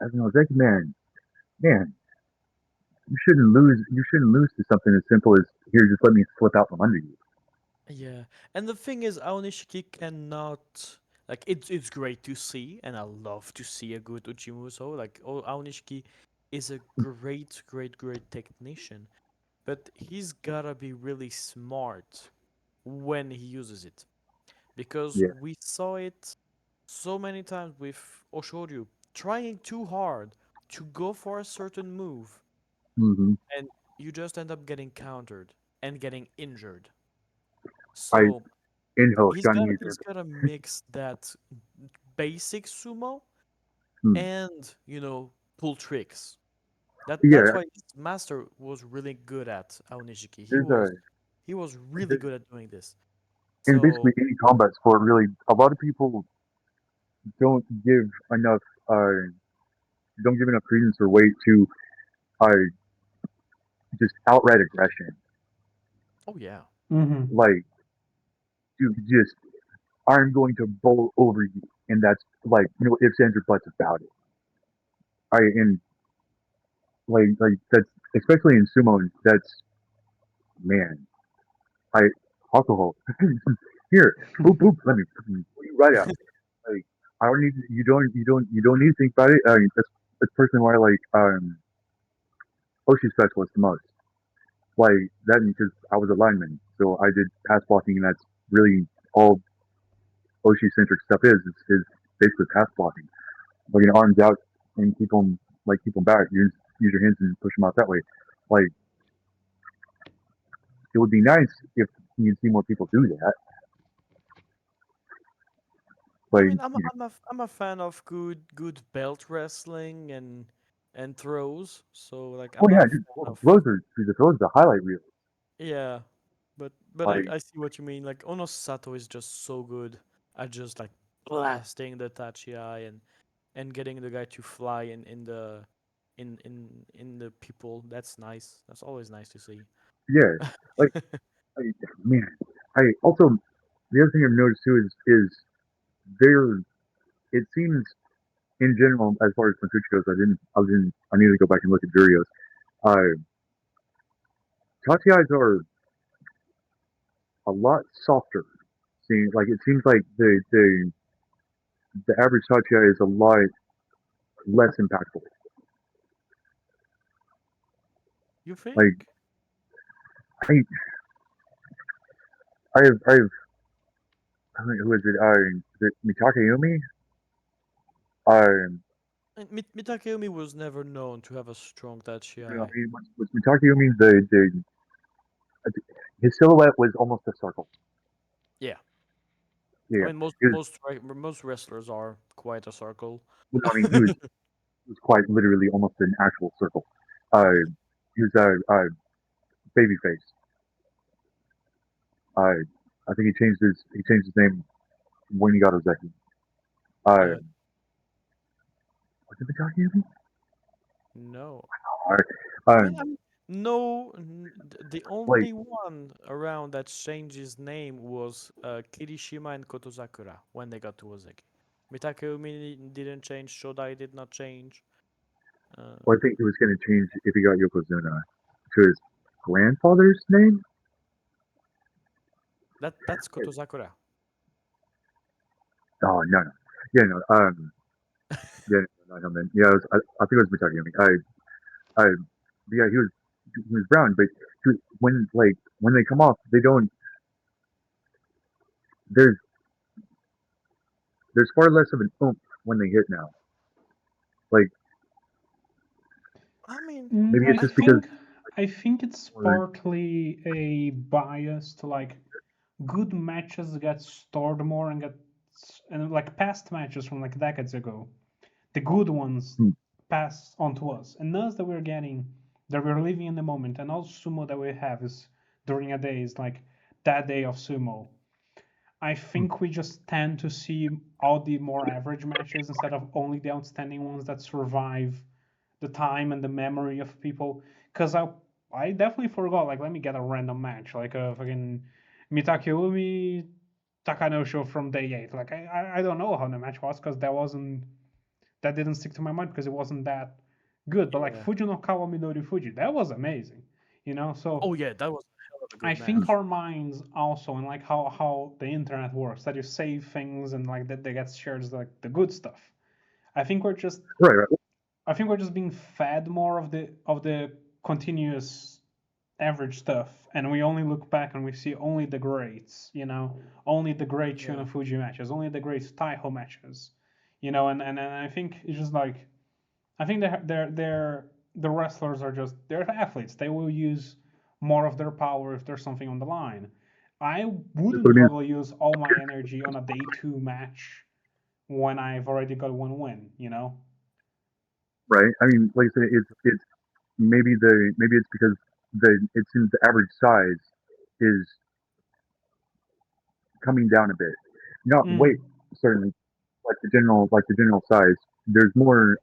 as an Ozeki man, you shouldn't lose to something as simple as here, just let me slip out from under you. Yeah, and the thing is, Aonishiki cannot like it's great to see, and I love to see a good Uchimuso. Like, oh, Aonishiki is a great technician, but he's gotta be really smart when he uses it because Yeah. we saw it so many times with Oshoryu trying too hard to go for a certain move, hmm and you just end up getting countered and getting injured. I So Inho he's Johnny got Uso. he's got to mix that basic sumo Hmm. and pull tricks. That's Yeah, why his master was really good at Aonishiki. He there's was he was really there, good at doing this. in basically So any combat sport, really, a lot of people don't give enough uh don't give enough credence or weight to uh just outright aggression. oh yeah. Hmm. Like, dude, just I'm going to bowl over you, and that's like ifs ands or buts about it. I and like that's especially in sumo. That's man. I alcohol. Here, boop boop. Let me pull you right out. Like I don't need you don't need to think about it. That's personally why I like Oshi specialist the most. Like that because I was a lineman, so I did pass blocking, and that's really all Oshi centric stuff is basically pass blocking. Like an arms out and keep them back. Use your hands and push them out that way. Like it would be nice if you'd see more people do that. I Like mean, I'm a fan of good belt wrestling and throws. So like oh I'm yeah, a dude, fan well, of the throws are the highlight reel. yeah, but I Like I see what you mean. Like Onosato is just so good at just like blasting the Tachi and getting the guy to fly in the people. That's nice. That's always nice to see. yeah, like I, man, I also the other thing I've noticed too is there. It seems in general, as far as Confucius goes, I need to go back and look at Jurios. Uh, Tatiais are a lot softer. See, like it seems like the average Tatia is a lot less impactful. You Like think? I who is it? Mitake Yumi. Um, Mitakeumi was never known to have a strong I Tachi. mean, what's Mitake Yumi? The his silhouette was almost a circle. Yeah. I Yeah, mean, most he was. most right- most wrestlers are quite a circle. Well, I mean, he was quite literally almost an actual circle. He was a baby face. I think he changed his name when he got Ozeki. Uh, uh, was it Mitake Yumi? no. Alright. I mean, Um, I mean, No, the Like, only one around that changed his name was Kirishima and Kotozakura when they got to Ozeki. Mitakeumi didn't change, Shodai did not change. Uh, well, I think he was going to change if he got Yokozuna to his grandfather's name. that's Kotozakura. Oh no, no, yeah, no, yeah, no, not him then. Yeah, I think it was Mitagami. Yeah, he was brown, but when they come off, they don't. There's there's far less of an oomph when they hit now. Like I mean, maybe it's I I just because think I think it's or, partly a bias to like good matches get stored more and like past matches from like decades ago. The good ones hmm, pass on to us, and those that we're getting, that we're living in the moment, and all sumo that we have is during a day is like that day of sumo. I hmm, think we just tend to see all the more average matches instead of only the outstanding ones that survive the time and the memory of people. Because I definitely forgot. Like, let me get a random match, like a fucking Mitakeumi Takanosho from day 8. Like, I don't know how the match was because that didn't stick to my mind because it wasn't that good. But like yeah. Fujinokawa Midori Fuji, that was amazing, So Oh yeah, that was a hell of a I good think hmm, match. our minds also, and like how the internet works, that you save things and like that they get shared as like the good stuff. I think we're just right, right, I think we're just being fed more of the continuous average stuff, and we only look back and we see only the greats, only the great Yeah. Shuna Fuji matches, only the great Taiho matches, and I think it's just like I think they're the wrestlers are just they're athletes. They will use more of their power if there's something on the line. I that's what wouldn't I mean. probably use all my energy on a day two match when I've already got one win. Right. I mean, like I said, it's maybe it's because it seems the average size is coming down a bit. Not weight Mm. certainly, like the general size. There's more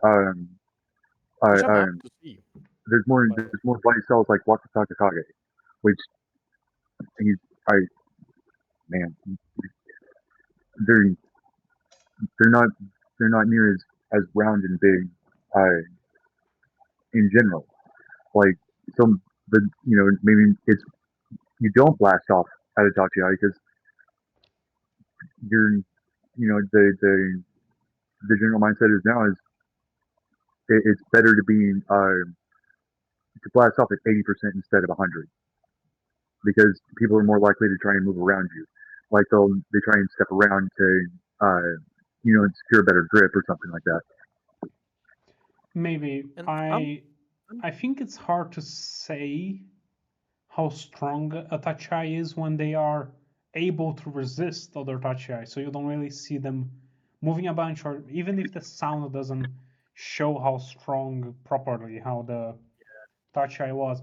Which I'm happy um to see, there's more by the way. there's more body cells like Wakataka Kage, which he's I man they're they're not they're not near as round and big in general. Like some maybe it's you don't blast off at a Tachiai because you're the general mindset is now is it's better to blast off at 80% instead of 100 because people are more likely to try and move around you. Like they try and step around to secure a better grip or something like that. Maybe And I think it's hard to say how strong a Tachai is when they are able to resist other Tachai. So you don't really see them moving a bunch, or even if the sound doesn't show how strong properly how the Tachai was.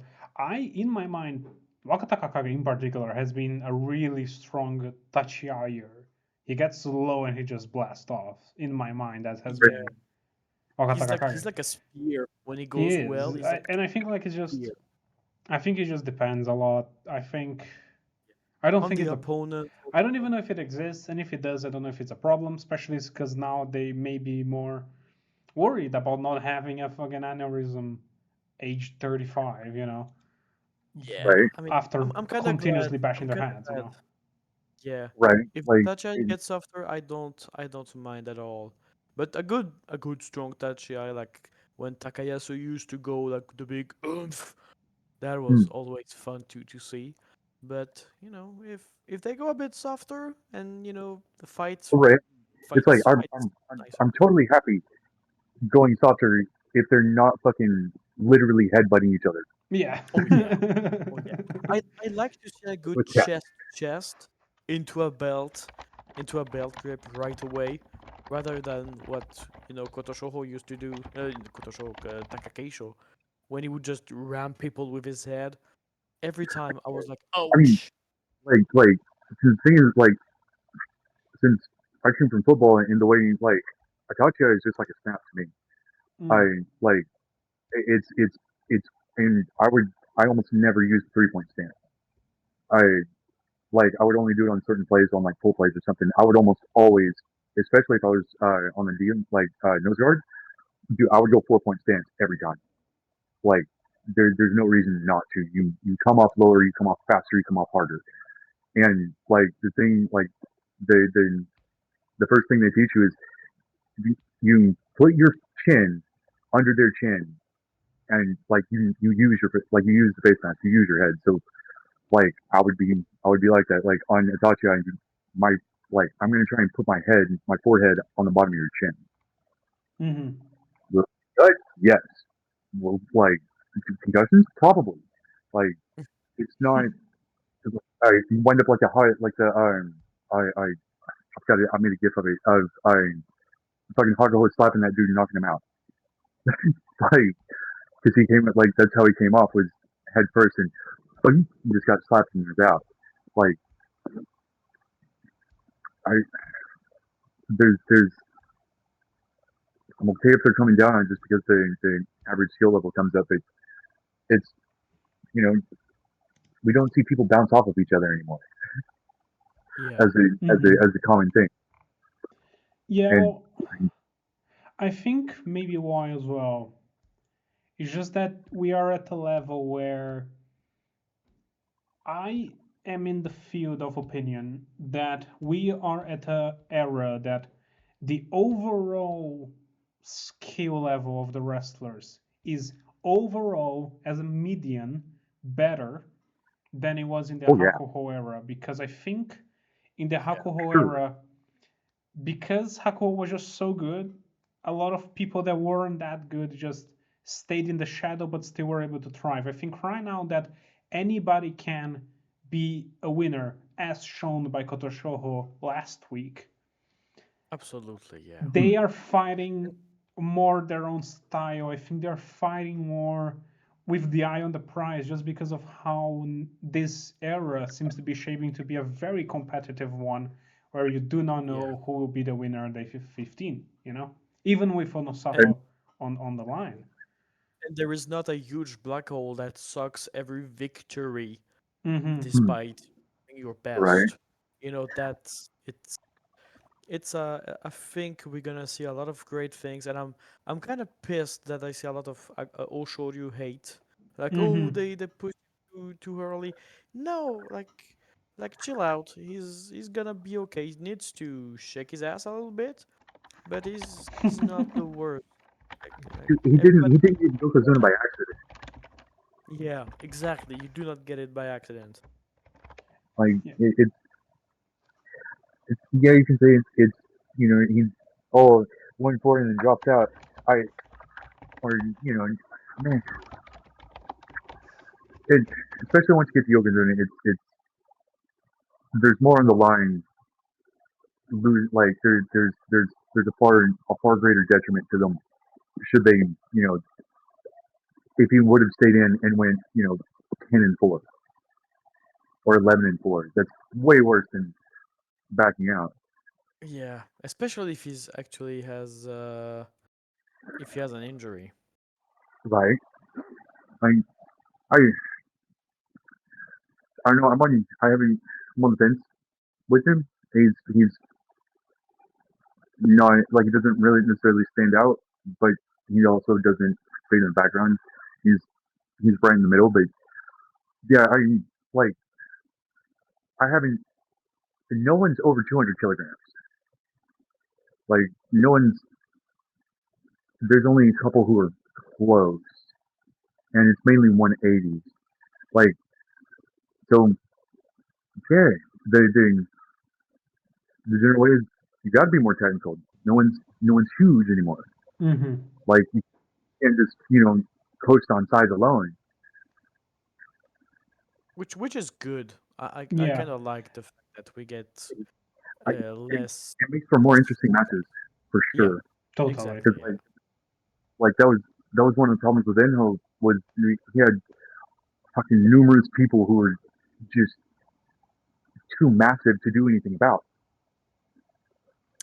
In my mind, Wakata Kakage in particular has been a really strong Tachiaier. He gets low and he just blasts off. In my mind, that has yeah, been Wakata he's Kakage. like a spear. When he He goes well, is, he's like and I think like a spear I think it just depends a lot. I don't on think the it's a opponent I don't even also. know if it exists, and if it does, I don't know if it's a problem, especially because now they may be more worried about not having a fucking aneurysm age 35, Yeah, Right, I mean, after I'm kind of glad. continuously bashing I'm their kind of heads. glad. Yeah, right. if the Like Tachi gets softer, I don't mind at all. But a good strong Tachi, like when Takayasu used to go like the big oomph, that was hmm, always fun to see. But if they go a bit softer and the fights right. It's like fights fights nicer. I'm totally happy going softer if they're not fucking literally headbutting each other Yeah. Oh yeah, oh yeah. I like to see a good with cat. chest to chest into a belt grip right away, rather than what Kotoshoho used to do. Takakeisho, when he would just ram people with his head. Every time I was like, I mean, ouch. like the thing is since I came from football and the way Atakia is just like a snap to me. I Mm. like it's and I would I almost never used 3 point stance. I I would only do it on certain plays, on like pull plays or something. I would almost always, especially if I was on the DM, nose guard, I would go 4 point stance every time. Like there's no reason not to. You come off lower, you come off faster, you come off harder. And the thing, the the the first thing they teach you is you put your chin under their chin, and you use you use the face mask, you use your head. So I would be like that. Like on Itachi, my I'm gonna try and put my forehead on the bottom of your chin. Mm-hmm. Good? Yes. Well, concussions, probably. Like it's not. I wind up like a high, like the I've got it. I made a gif of it of fucking Hakuho slapping that dude and knocking him out. Like because he came that's how he came off, was head first, and he just got slapped and was out. Like I there's I'm okay if they're coming down on just because the average skill level comes up. It's you know we don't see people bounce off of each other anymore Yeah. as a common thing. Yeah, And well, I think maybe why as well. It's just that we are at a level where I am in the field of opinion that we are at a era that the overall skill level of the wrestlers is overall as a median better than it was in the oh yeah, Hakuho era, because I think in the Yeah. Hakuho true. era, because Hakuho was just so good, a lot of people that weren't that good just stayed in the shadow but still were able to thrive. I think right now that anybody can be a winner, as shown by Kotoshoho last week. Absolutely. Yeah. They are fighting more their own style. I think they're fighting more with the eye on the prize, just because of how this era seems to be shaping to be a very competitive one, where you do not Yeah. know who will be the winner on day 15. Even with And Onosato on the line. And there is not a huge black hole that sucks every victory Mm-hmm. despite doing your right, best. That's it's I think we're gonna see a lot of great things, and I'm kind of pissed that I see a lot of Oshoryu hate. Like, oh, Mm-hmm. they push too early. No, like chill out. He's gonna be okay. He needs to shake his ass a little bit, but he's not the worst. Like he didn't everybody. he didn't get Yokozuna by accident. Yeah, exactly. You do not get it by accident. Like Yeah. it's yeah, you can say it's he went for it and then dropped out. I or man, it, especially once you get to Yokozuna, it's there's more on the line. Like there's a far greater detriment to them should they if he would have stayed in and went 10-4 or 11-4. That's way worse than backing out. Yeah, especially if he has an injury. Right? I I I don't know. I'm on the fence with him. He's not like he doesn't really necessarily stand out, but he also doesn't fade in the background. He's he's right in the middle. But yeah, like I haven't. No one's over 200 kilograms. Like no one's. There's only a couple who are close, and it's mainly 180s. Like so, yeah. The the general way is you got to be more technical. No one's huge anymore. Mm-hmm. Like you can't just coast on size alone. Which is good. I Yeah. kind of like the fact that we get I, it, less it makes for more less. interesting matches for Yeah, sure. Totally. Because exactly. Yeah. that was one of the problems with Enho was he had fucking numerous people who were just too massive to do anything about.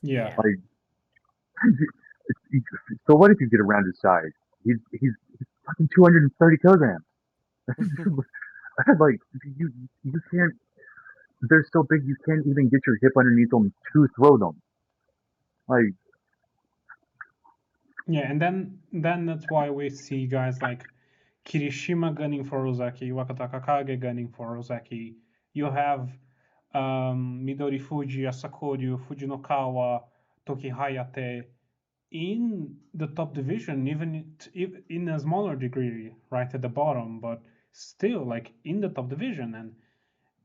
Yeah. Yeah. Like, so what if you get around his size? He's fucking 230 kilograms. Like you can't. They're so big you can't even get your hip underneath them to throw them. Like Yeah, and then that's why we see guys like Kirishima gunning for Ozaki, Wakata Kakage gunning for Ozaki. You have Midori Fuji, Asakoryu, Fujinokawa, Toki Hayate in the top division, even in a smaller degree, right at the bottom, but still like in the top division. And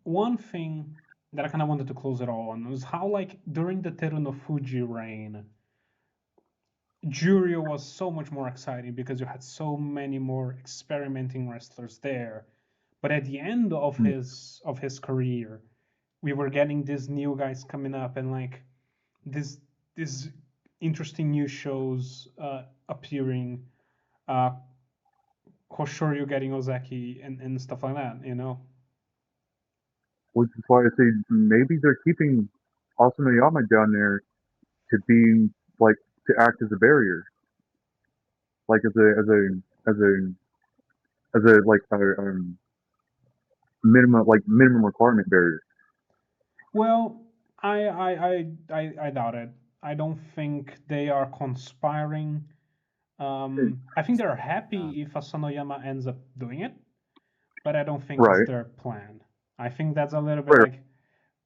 one thing that I kind of wanted to close it all on was how like during the Teruno Fuji reign, Juryo was so much more exciting because you had so many more experimenting wrestlers there. But at the end of his career, we were getting these new guys coming up and like this this interesting new shows appearing. Uh, Hoshoryu getting Ozaki and stuff like that, you know. which is why I say maybe they're keeping Asuna Yama down there to be like to act as a barrier, like as a as a like minimum requirement barrier. Well, I doubt it. I don't think they are conspiring. I think they're happy if Asanoyama ends up doing it, but I don't think it's Right, their plan. I think that's a little bit right. like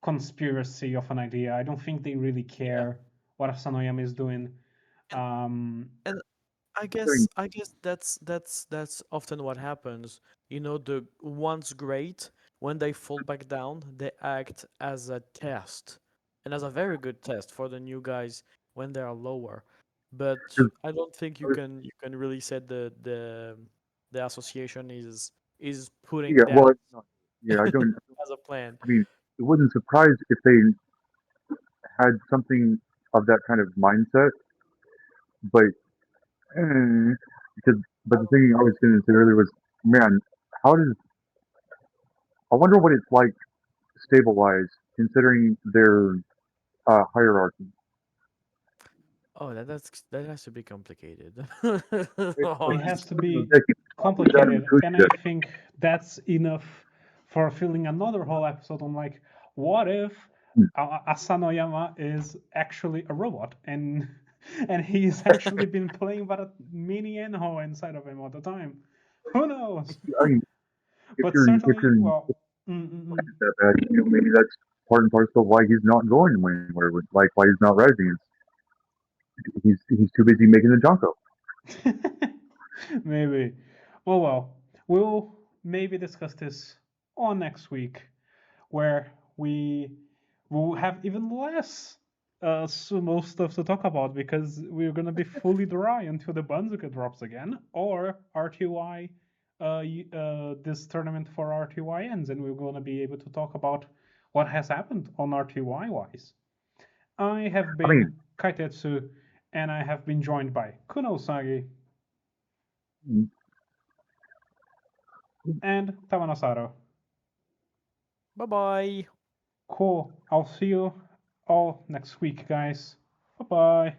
conspiracy of an idea. I don't think they really Yeah. care what Asanoyama is doing. And Um, and I mean, I guess that's often what happens. You know, the once great, when they fall back down, they act as a test, and as a very good test for the new guys when they are lower. But 'cause I don't think I was- you can really say the association is putting yeah, that well, yeah, I don't. as a plan. I mean, it wouldn't surprise if they had something of that kind of mindset, but eh, because but the thing I was going to say earlier was, man, how does I wonder what it's like stabilized considering their hierarchy. Oh, that has to be complicated. it has Honestly. to be They keep talking about him complicated, Gucci and that I think that's enough for filling another whole episode on like, what if Asanoyama is actually a robot and and he's actually been playing but a mini Enho inside of him all the time? Who knows? I mean, But if certainly, you're well, mm, mm, mm. that bad, maybe that's part and parcel of why he's not going anywhere. Like why he's not rising. He's too busy making the Jonko. Maybe. Well, we'll maybe discuss this on next week, where we will have even less sumo stuff to talk about because we're gonna be fully dry until the Banzuka drops again, or RTY. This tournament for RTY ends, and we're gonna be able to talk about what has happened on RTY wise. I have I mean, been Kaitetsu, and I have been joined by Kunousagi and Tamanosato. Bye bye. Cool. I'll see you all next week, guys. Bye bye.